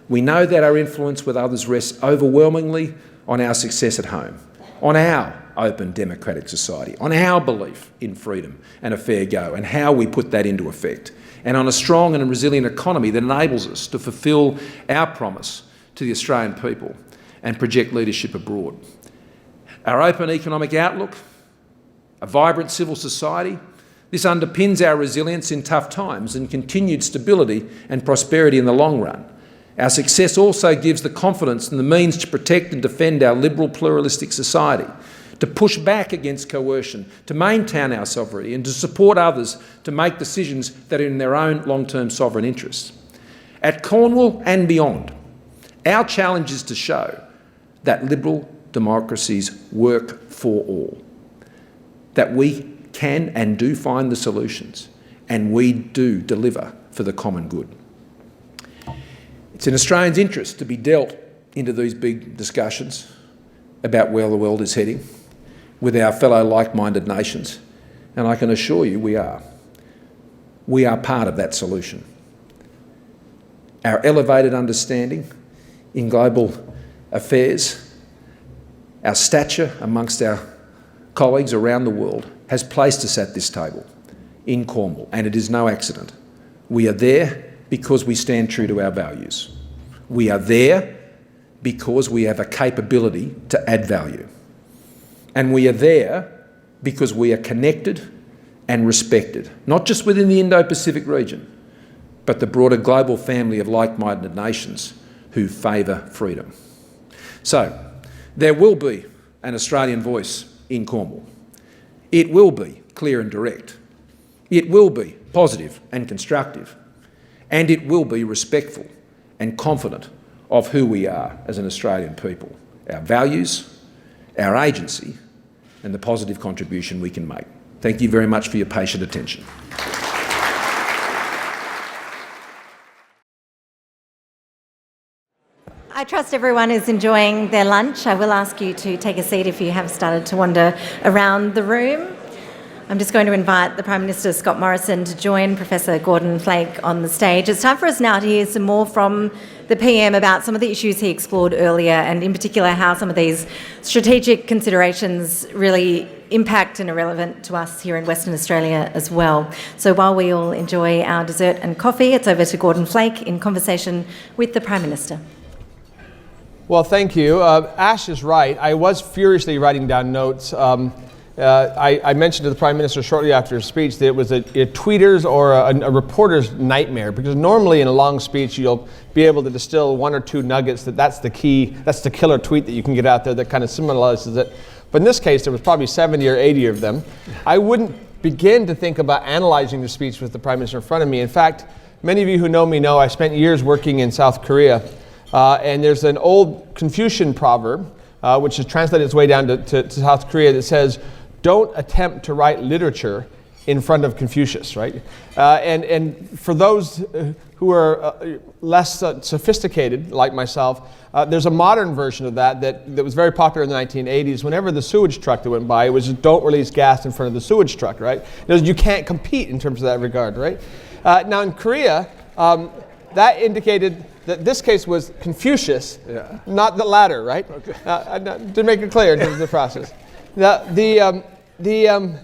We know that our influence with others rests overwhelmingly on our success at home, on our open democratic society, on our belief in freedom and a fair go and how we put that into effect, and on a strong and resilient economy that enables us to fulfil our promise to the Australian people and project leadership abroad. Our open economic outlook, a vibrant civil society, this underpins our resilience in tough times and continued stability and prosperity in the long run. Our success also gives the confidence and the means to protect and defend our liberal pluralistic society, to push back against coercion, to maintain our sovereignty and to support others to make decisions that are in their own long-term sovereign interests. At Cornwall and beyond, our challenge is to show that liberal democracies work for all, that we can and do find the solutions, and we do deliver for the common good. It's in Australians' interest to be dealt into these big discussions about where the world is heading with our fellow like-minded nations, and I can assure you we are. We are part of that solution. Our elevated understanding in global affairs, our stature amongst our colleagues around the world has placed us at this table in Cornwall, and it is no accident. We are there because we stand true to our values. We are there because we have a capability to add value. And we are there because we are connected and respected, not just within the Indo-Pacific region, but the broader global family of like-minded nations who favour freedom. So, there will be an Australian voice in Cornwall. It will be clear and direct. It will be positive and constructive. And it will be respectful and confident of who we are as an Australian people, our values, our agency, and the positive contribution we can make. Thank you very much for your patient attention. I trust everyone is enjoying their lunch. I will ask you to take a seat if you have started to wander around the room. I'm just going to invite the Prime Minister, Scott Morrison, to join Professor Gordon Flake on the stage. It's time for us now to hear some more from the PM about some of the issues he explored earlier, and in particular how some of these strategic considerations really impact and are relevant to us here in Western Australia as well. So while we all enjoy our dessert and coffee, it's over to Gordon Flake in conversation with the Prime Minister. Well, thank you. Ash is right. I was furiously writing down notes. I mentioned to the Prime Minister shortly after his speech that it was a tweeter's or a reporter's nightmare, because normally in a long speech you'll be able to distill one or two nuggets that's the key, that's the killer tweet that you can get out there that kind of symbolizes it. But in this case, there was probably 70 or 80 of them. I wouldn't begin to think about analyzing the speech with the Prime Minister in front of me. In fact, many of you who know me know I spent years working in South Korea, and there's an old Confucian proverb, which has translated its way down to South Korea, that says, "Don't attempt to write literature in front of Confucius," right? And for those who are less sophisticated, like myself, there's a modern version of that was very popular in the 1980s. Whenever the sewage truck that went by, it was just, "Don't release gas in front of the sewage truck," right? You can't compete in terms of that regard, right? Now in Korea, that indicated that this case was Confucius, not the latter, right? Okay. To make it clear in terms of the process. The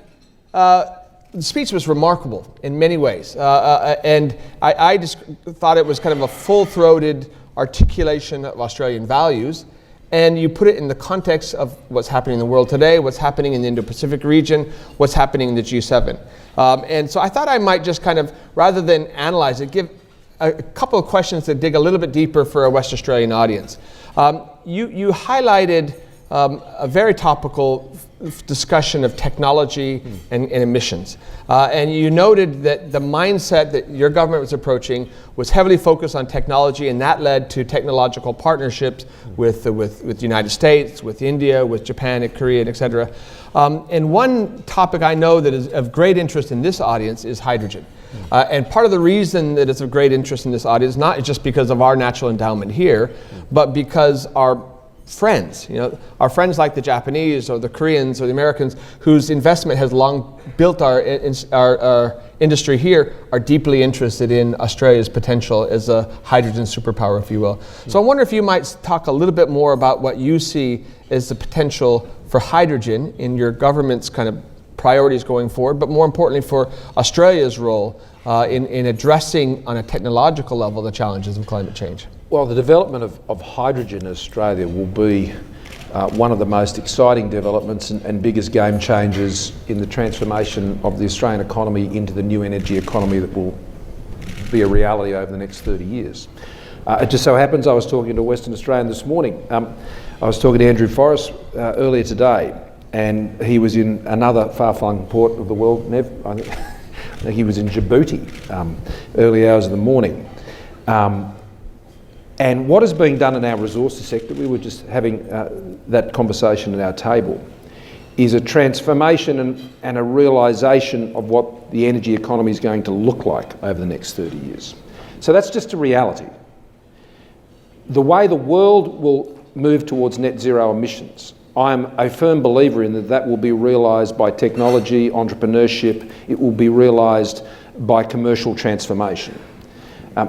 speech was remarkable in many ways, and I just thought it was kind of a full-throated articulation of Australian values, and you put it in the context of what's happening in the world today, what's happening in the Indo-Pacific region, what's happening in the G7. And so I thought I might just kind of, rather than analyze it, give a couple of questions that dig a little bit deeper for a West Australian audience. You highlighted a very topical discussion of technology and emissions. And you noted that the mindset that your government was approaching was heavily focused on technology, and that led to technological partnerships with the United States, with India, with Japan, and Korea, et cetera. And one topic I know that is of great interest in this audience is hydrogen. And part of the reason that it's of great interest in this audience, not just because of our natural endowment here, but because our friends, our friends like the Japanese or the Koreans or the Americans, whose investment has long built our industry here, are deeply interested in Australia's potential as a hydrogen superpower, if you will. So I wonder if you might talk a little bit more about what you see as the potential for hydrogen in your government's kind of priorities going forward, but more importantly for Australia's role in addressing on a technological level the challenges of climate change. Well, the development of hydrogen in Australia will be one of the most exciting developments and biggest game changers in the transformation of the Australian economy into the new energy economy that will be a reality over the next 30 years. It just so happens I was talking to a Western Australian this morning. I was talking to Andrew Forrest earlier today, and he was in another far-flung port of the world, Nev. I think he was in Djibouti, early hours of the morning. And what is being done in our resources sector, we were just having that conversation at our table, is a transformation and a realisation of what the energy economy is going to look like over the next 30 years. So that's just a reality. The way the world will move towards net zero emissions, I'm a firm believer in that will be realised by technology, entrepreneurship. It will be realised by commercial transformation.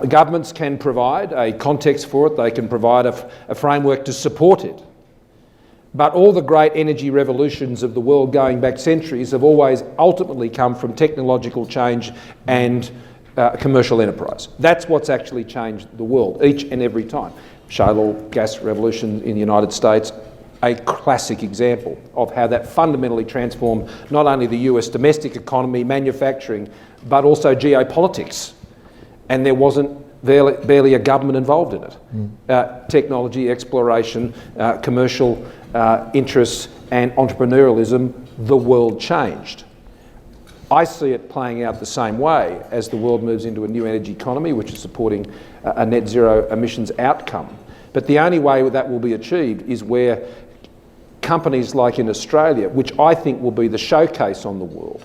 Governments can provide a context for it, they can provide a framework to support it. But all the great energy revolutions of the world going back centuries have always ultimately come from technological change and commercial enterprise. That's what's actually changed the world each and every time. Shale oil gas revolution in the United States, a classic example of how that fundamentally transformed not only the US domestic economy, manufacturing, but also geopolitics. And there wasn't barely a government involved in it. Technology, exploration, commercial interests and entrepreneurialism, the world changed. I see it playing out the same way as the world moves into a new energy economy, which is supporting a net zero emissions outcome. But the only way that will be achieved is where companies like in Australia, which I think will be the showcase on the world,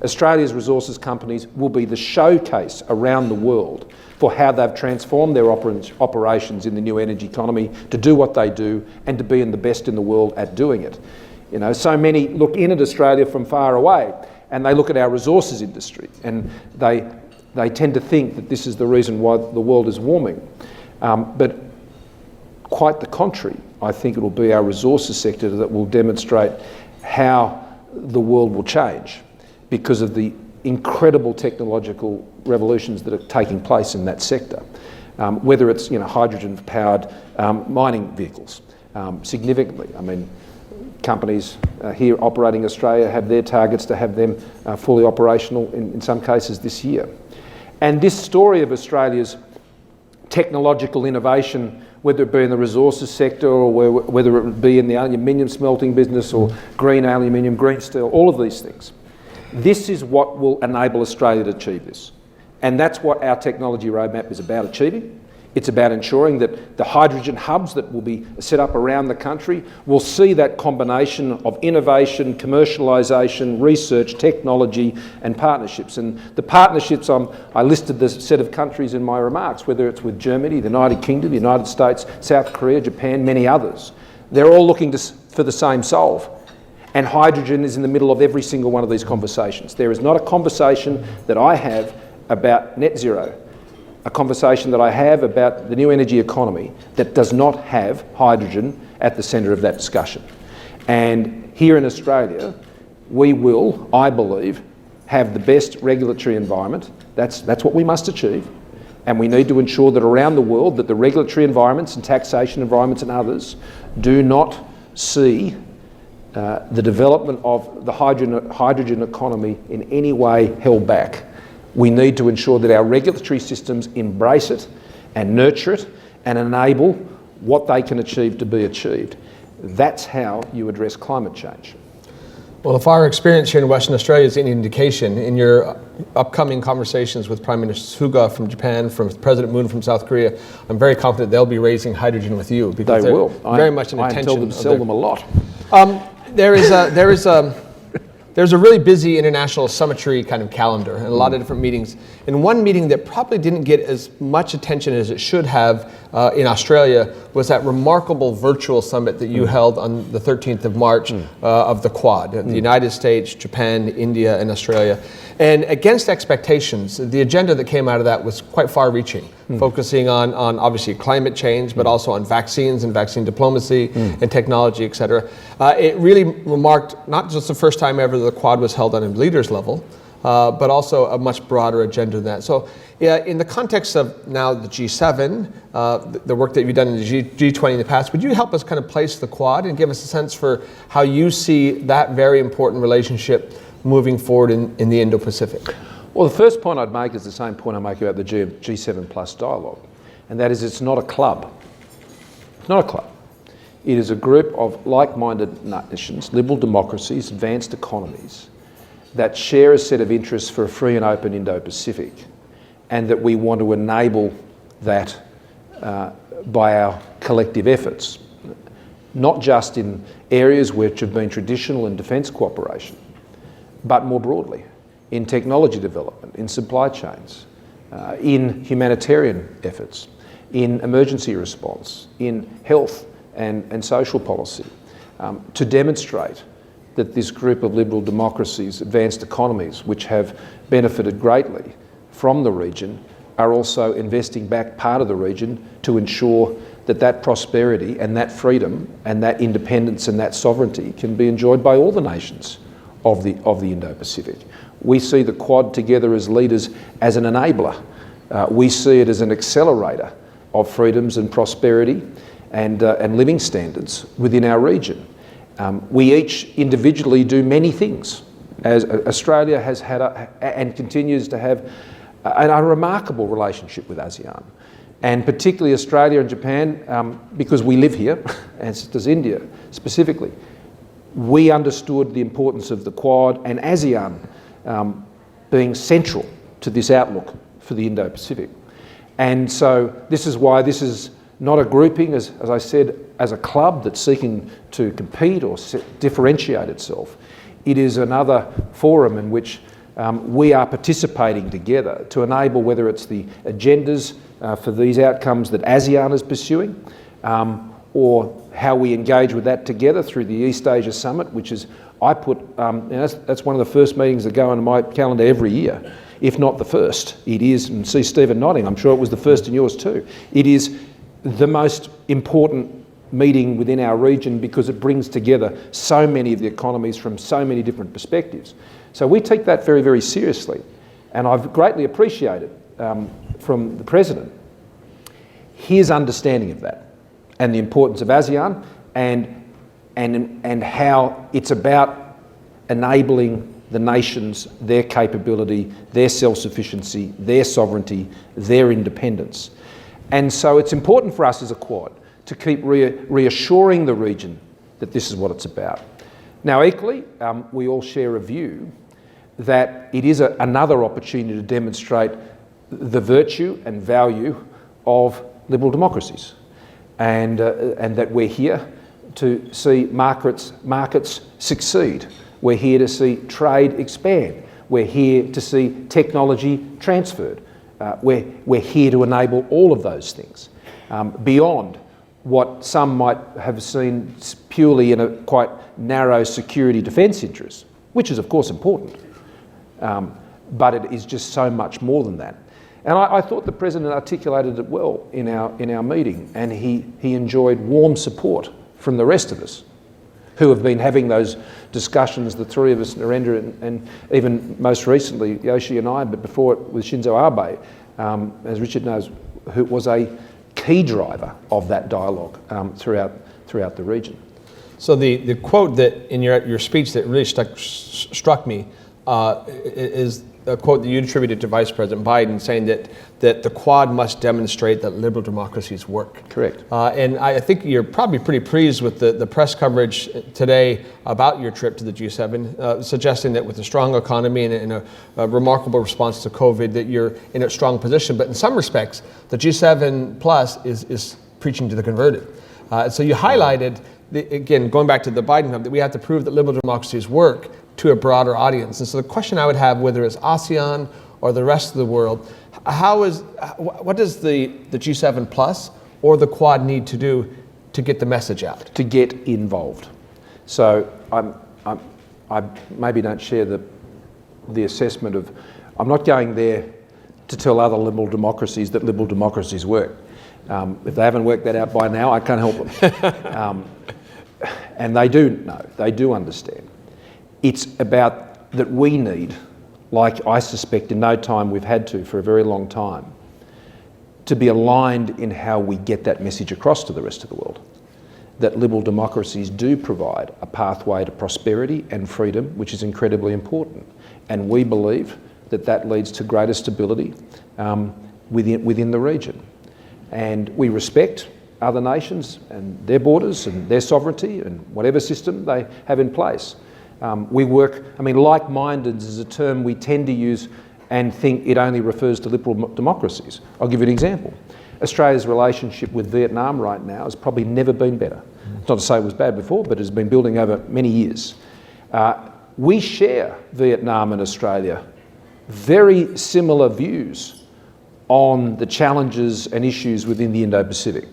Australia's resources companies will be the showcase around the world for how they've transformed their operations in the new energy economy to do what they do and to be the best in the world at doing it. So many look in at Australia from far away and they look at our resources industry and they tend to think that this is the reason why the world is warming. But quite the contrary. I think it will be our resources sector that will demonstrate how the world will change, because of the incredible technological revolutions that are taking place in that sector. whether it's hydrogen-powered mining vehicles, significantly. I mean, companies here operating in Australia have their targets to have them fully operational in some cases this year. And this story of Australia's technological innovation, whether it be in the resources sector or whether it be in the aluminium smelting business or green aluminium, green steel, all of these things, this is what will enable Australia to achieve this. And that's what our technology roadmap is about achieving. It's about ensuring that the hydrogen hubs that will be set up around the country will see that combination of innovation, commercialisation, research, technology and partnerships. And the partnerships, I listed the set of countries in my remarks, whether it's with Germany, the United Kingdom, the United States, South Korea, Japan, many others. They're all looking for the same solve. And hydrogen is in the middle of every single one of these conversations. There is not a conversation that I have about net zero, a conversation that I have about the new energy economy that does not have hydrogen at the centre of that discussion. And here in Australia, we will, I believe, have the best regulatory environment. That's what we must achieve. And we need to ensure that around the world that the regulatory environments and taxation environments and others do not see the development of the hydrogen economy in any way held back. We need to ensure that our regulatory systems embrace it and nurture it and enable what they can achieve to be achieved. That's how you address climate change. Well, if our experience here in Western Australia is any indication, in your upcoming conversations with Prime Minister Suga from Japan, from President Moon from South Korea, I'm very confident they'll be raising hydrogen with you. Because they will. Very much an intention. I tell them to sell them a lot. There's a really busy international summitry kind of calendar and a lot of different meetings. And one meeting that probably didn't get as much attention as it should have in Australia was that remarkable virtual summit that you held on the 13th of March of the Quad, the United States, Japan, India, and Australia. And against expectations, the agenda that came out of that was quite far-reaching, focusing on obviously climate change, but also on vaccines and vaccine diplomacy and technology, et cetera. It really remarked not just the first time ever the Quad was held on a leaders level, but also a much broader agenda than that. So in the context of now the G7, the work that you've done in the G20 in the past, would you help us kind of place the Quad and give us a sense for how you see that very important relationship moving forward in the Indo-Pacific? Well, the first point I'd make is the same point I make about the G7 plus dialogue, and that is it's not a club. It's not a club. It is a group of like-minded nations, liberal democracies, advanced economies, that share a set of interests for a free and open Indo-Pacific, and that we want to enable that by our collective efforts, not just in areas which have been traditional in defence cooperation, but more broadly, in technology development, in supply chains, in humanitarian efforts, in emergency response, in health and social policy, to demonstrate that this group of liberal democracies, advanced economies, which have benefited greatly from the region, are also investing back part of the region to ensure that that prosperity and that freedom and that independence and that sovereignty can be enjoyed by all the nations of the Indo-Pacific. We see the Quad together as leaders as an enabler. We see it as an accelerator of freedoms and prosperity and living standards within our region. We each individually do many things. As Australia has had and continues to have a remarkable relationship with ASEAN, and particularly Australia and Japan, because we live here, as does India specifically. We understood the importance of the Quad and ASEAN being central to this outlook for the Indo-Pacific. And so this is why this is not a grouping, as I said, as a club that's seeking to compete or differentiate itself. It is another forum in which we are participating together to enable, whether it's the agendas for these outcomes that ASEAN is pursuing, or how we engage with that together through the USAsia Summit, which is, I put, that's one of the first meetings that go on my calendar every year, if not the first. It is, and see Stephen nodding, I'm sure it was the first in yours too. It is the most important meeting within our region because it brings together so many of the economies from so many different perspectives. So we take that very, very seriously. And I've greatly appreciated from the President his understanding of that and the importance of ASEAN and how it's about enabling the nations, their capability, their self-sufficiency, their sovereignty, their independence. And so it's important for us as a Quad to keep reassuring the region that this is what it's about. Now, equally, we all share a view that it is another opportunity to demonstrate the virtue and value of liberal democracies, and that we're here to see markets succeed. We're here to see trade expand. We're here to see technology transferred. We're here to enable all of those things beyond what some might have seen purely in a quite narrow security defence interest, which is of course important, but it is just so much more than that. And I thought the President articulated it well in our meeting, and he enjoyed warm support from the rest of us who have been having those discussions, the three of us, Narendra and even most recently Yoshi and I, but before it with Shinzo Abe, as Richard knows, who was a key driver of that dialogue throughout the region. So the quote that in your speech that really struck me is a quote that you attributed to Vice President Biden, saying that the Quad must demonstrate that liberal democracies work. Correct. And I think you're probably pretty pleased with the press coverage today about your trip to the G7, suggesting that with a strong economy and a remarkable response to COVID, that you're in a strong position. But in some respects, the G7 plus is preaching to the converted. So you highlighted, again, going back to the Biden hub, that we have to prove that liberal democracies work to a broader audience. And so the question I would have, whether it's ASEAN or the rest of the world, what does the G7 plus or the Quad need to do to get the message out? To get involved. So I maybe don't share the assessment of, I'm not going there to tell other liberal democracies that liberal democracies work. If they haven't worked that out by now, I can't help them. And they do know, they do understand. It's about that we need, like I suspect in no time we've had to for a very long time, to be aligned in how we get that message across to the rest of the world. That liberal democracies do provide a pathway to prosperity and freedom, which is incredibly important. And we believe that that leads to greater stability within the region. And we respect other nations and their borders and their sovereignty and whatever system they have in place. We work, like-minded is a term we tend to use and think it only refers to liberal democracies. I'll give you an example. Australia's relationship with Vietnam right now has probably never been better. It's not to say it was bad before, but it has been building over many years. We share, Vietnam and Australia, very similar views on the challenges and issues within the Indo-Pacific,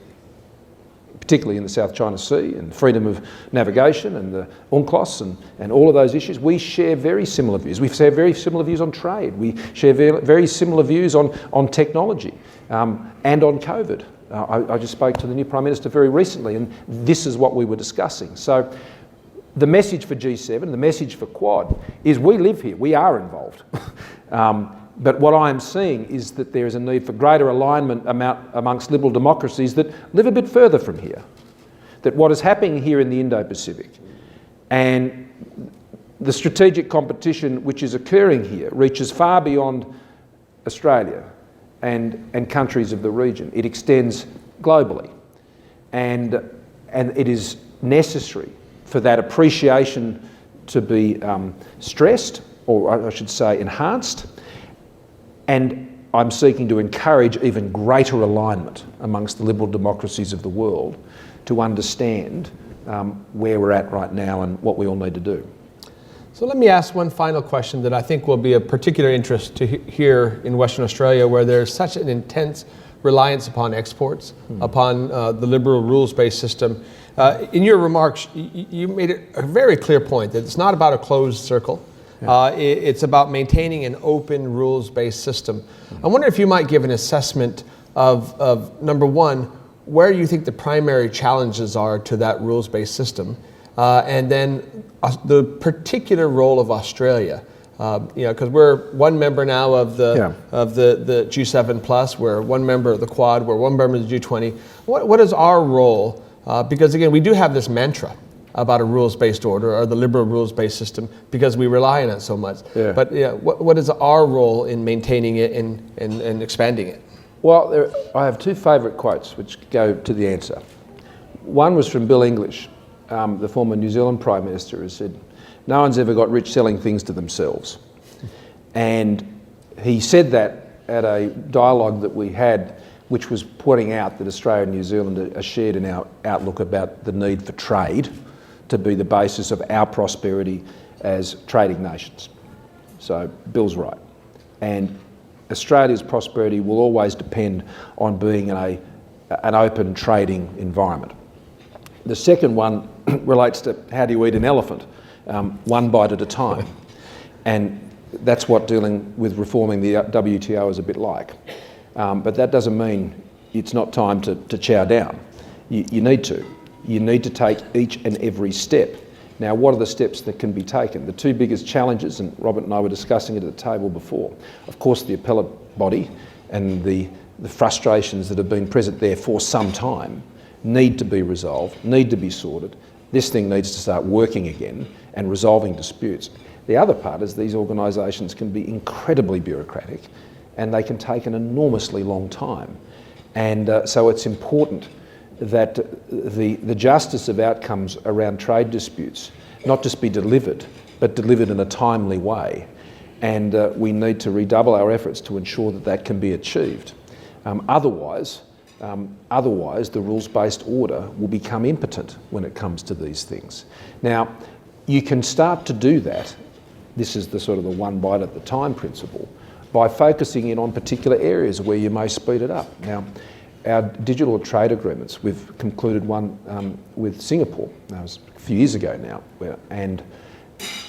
particularly in the South China Sea and freedom of navigation and the UNCLOS and all of those issues. We share very similar views. We share very similar views on trade. We share very similar views on technology and on COVID. I just spoke to the new Prime Minister very recently, and this is what we were discussing. So the message for G7, the message for Quad, is we live here. We are involved. But what I am seeing is that there is a need for greater alignment amongst liberal democracies that live a bit further from here. That what is happening here in the Indo-Pacific and the strategic competition which is occurring here reaches far beyond Australia and countries of the region. It extends globally. And it is necessary for that appreciation to be stressed, or I should say enhanced. And I'm seeking to encourage even greater alignment amongst the liberal democracies of the world to understand where we're at right now and what we all need to do. So let me ask one final question that I think will be of particular interest to here in Western Australia, where there's such an intense reliance upon exports, upon the liberal rules-based system. In your remarks, you made it a very clear point that it's not about a closed circle. It's about maintaining an open rules-based system. I wonder if you might give an assessment of number one, where you think the primary challenges are to that rules-based system, and then the particular role of Australia Because we're one member now of the G7 plus, we're one member of the Quad, we're one member of the G20. What is our role? Because again, we do have this mantra about a rules-based order or the liberal rules-based system because we rely on it so much. Yeah. But what is our role in maintaining it and expanding it? Well, I have two favourite quotes which go to the answer. One was from Bill English, the former New Zealand Prime Minister, who said, "No one's ever got rich selling things to themselves." And he said that at a dialogue that we had, which was pointing out that Australia and New Zealand are shared in our outlook about the need for trade to be the basis of our prosperity as trading nations. So Bill's right. And Australia's prosperity will always depend on being in an open trading environment. The second one relates to how do you eat an elephant, one bite at a time. And that's what dealing with reforming the WTO is a bit like. But that doesn't mean it's not time to chow down. You need to. You need to take each and every step. Now, what are the steps that can be taken? The two biggest challenges, and Robert and I were discussing it at the table before, of course the appellate body and the frustrations that have been present there for some time need to be resolved, need to be sorted. This thing needs to start working again and resolving disputes. The other part is these organisations can be incredibly bureaucratic and they can take an enormously long time. And so it's important that the justice of outcomes around trade disputes not just be delivered, but delivered in a timely way. And we need to redouble our efforts to ensure that that can be achieved. Otherwise, the rules-based order will become impotent when it comes to these things. Now, you can start to do that. This is the sort of the one bite at the time principle, by focusing in on particular areas where you may speed it up. Now, our digital trade agreements, we've concluded one with Singapore, that was a few years ago now, and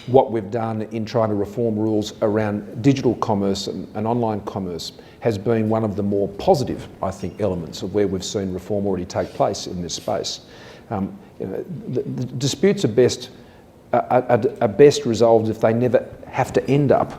what we've done in trying to reform rules around digital commerce and online commerce has been one of the more positive, I think, elements of where we've seen reform already take place in this space. The disputes are best resolved if they never have to end up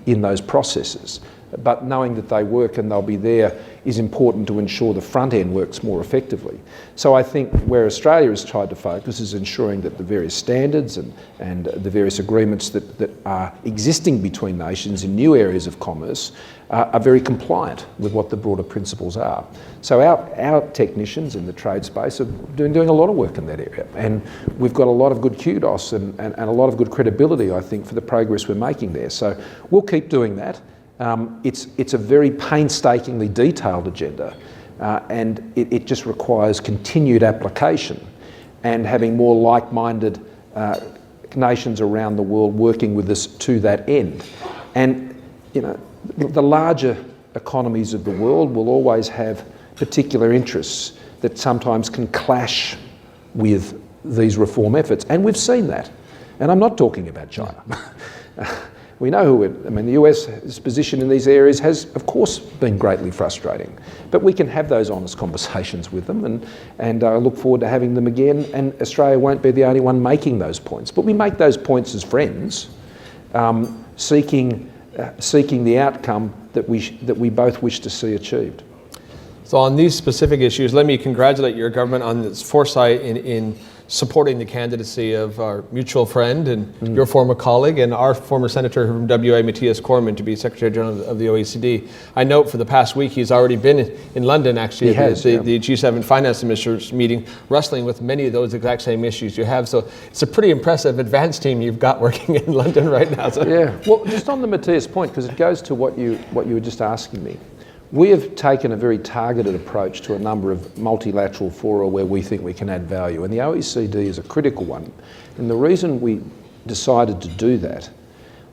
in those processes. But knowing that they work and they'll be there is important to ensure the front end works more effectively. So I think where Australia has tried to focus is ensuring that the various standards and the various agreements that are existing between nations in new areas of commerce are very compliant with what the broader principles are. So our technicians in the trade space are doing a lot of work in that area. And we've got a lot of good kudos and a lot of good credibility, I think, for the progress we're making there. So we'll keep doing that. It's a very painstakingly detailed agenda, and it just requires continued application and having more like-minded nations around the world working with us to that end. And the larger economies of the world will always have particular interests that sometimes can clash with these reform efforts, and we've seen that. And I'm not talking about China. We know the US's position in these areas has, of course, been greatly frustrating. But we can have those honest conversations with them, and I look forward to having them again. And Australia won't be the only one making those points. But we make those points as friends, seeking the outcome that we both wish to see achieved. So on these specific issues, let me congratulate your government on its foresight in supporting the candidacy of our mutual friend and your former colleague and our former senator from WA, Matthias Cormann, to be Secretary General of the OECD. I note for the past week he's already been in London, actually, at the G7 finance ministers meeting, wrestling with many of those exact same issues you have. So it's a pretty impressive advanced team you've got working in London right now. So. Yeah, well, just on the Matthias point, because it goes to what you were just asking me. We have taken a very targeted approach to a number of multilateral fora where we think we can add value, and the OECD is a critical one. And the reason we decided to do that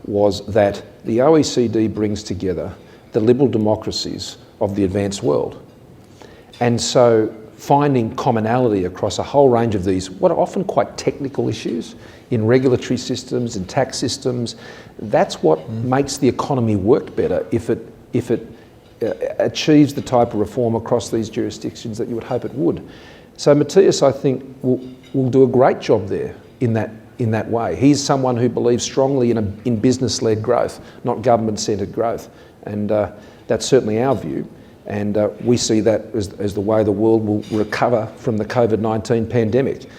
was that the OECD brings together the liberal democracies of the advanced world. And so finding commonality across a whole range of these, what are often quite technical issues in regulatory systems and tax systems, that's what makes the economy work better if it achieves the type of reform across these jurisdictions that you would hope it would. So Matthias, I think, will do a great job there in that in that way. He's someone who believes strongly in business-led growth, not government-centred growth. And that's certainly our view. And we see that as the way the world will recover from the COVID-19 pandemic.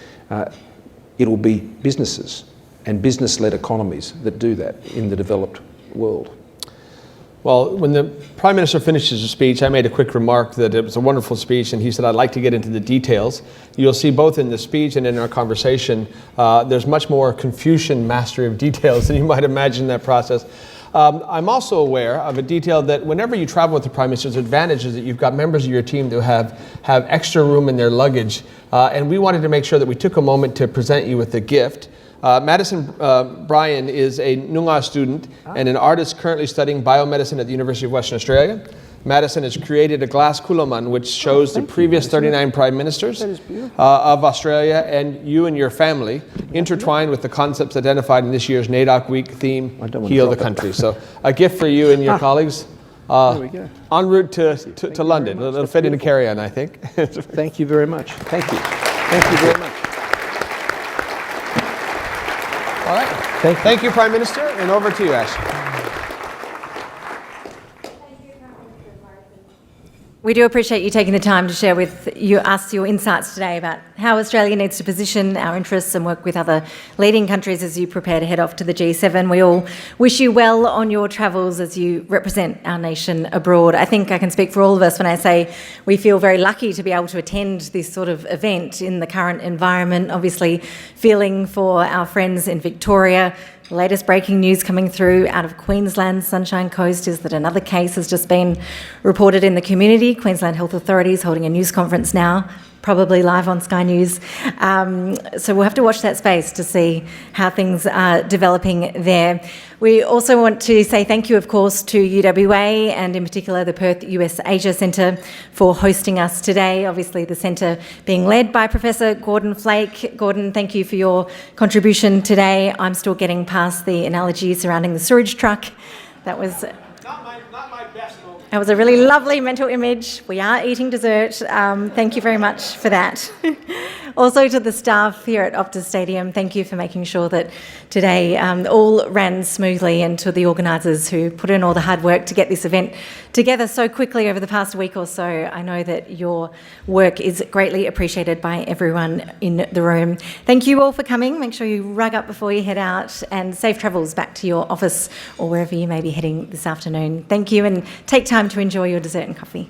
It'll be businesses and business-led economies that do that in the developed world. Well, when the Prime Minister finished his speech, I made a quick remark that it was a wonderful speech, and he said, I'd like to get into the details. You'll see both in the speech and in our conversation, there's much more Confucian mastery of details than you might imagine in that process. I'm also aware of a detail that whenever you travel with the Prime Minister's advantage is that you've got members of your team who have extra room in their luggage, and we wanted to make sure that we took a moment to present you with a gift. Madison Bryan is a Noongar student and an artist currently studying biomedicine at the University of Western Australia. Madison has created a glass kulaman which shows the previous 39 Prime Ministers of Australia and you and your family intertwined with the concepts identified in this year's NAIDOC Week theme, Heal the Country. So a gift for you and your colleagues en route to London. It'll fit in a carry-on, I think. Thank you very much. Thank you. Thank you very much. All right. Thank you, Prime Minister, and over to you, Ash. We do appreciate you taking the time to share with us your insights today about how Australia needs to position our interests and work with other leading countries as you prepare to head off to the G7. We all wish you well on your travels as you represent our nation abroad. I think I can speak for all of us when I say we feel very lucky to be able to attend this sort of event in the current environment, obviously feeling for our friends in Victoria. The latest breaking news coming through out of Queensland's Sunshine Coast is that another case has just been reported in the community. Queensland Health Authorities holding a news conference now, probably live on Sky News. So we'll have to watch that space to see how things are developing there. We also want to say thank you, of course, to UWA and in particular the Perth USAsia Centre for hosting us today. Obviously the centre being led by Professor Gordon Flake. Gordon, thank you for your contribution today. I'm still getting past the analogy surrounding the sewage truck. That was That was a really lovely mental image. We are eating dessert. Thank you very much for that. Also to the staff here at Optus Stadium, thank you for making sure that today all ran smoothly, and to the organisers who put in all the hard work to get this event together so quickly over the past week or so. I know that your work is greatly appreciated by everyone in the room. Thank you all for coming. Make sure you rug up before you head out, and safe travels back to your office or wherever you may be heading this afternoon. Thank you, and take time to enjoy your dessert and coffee.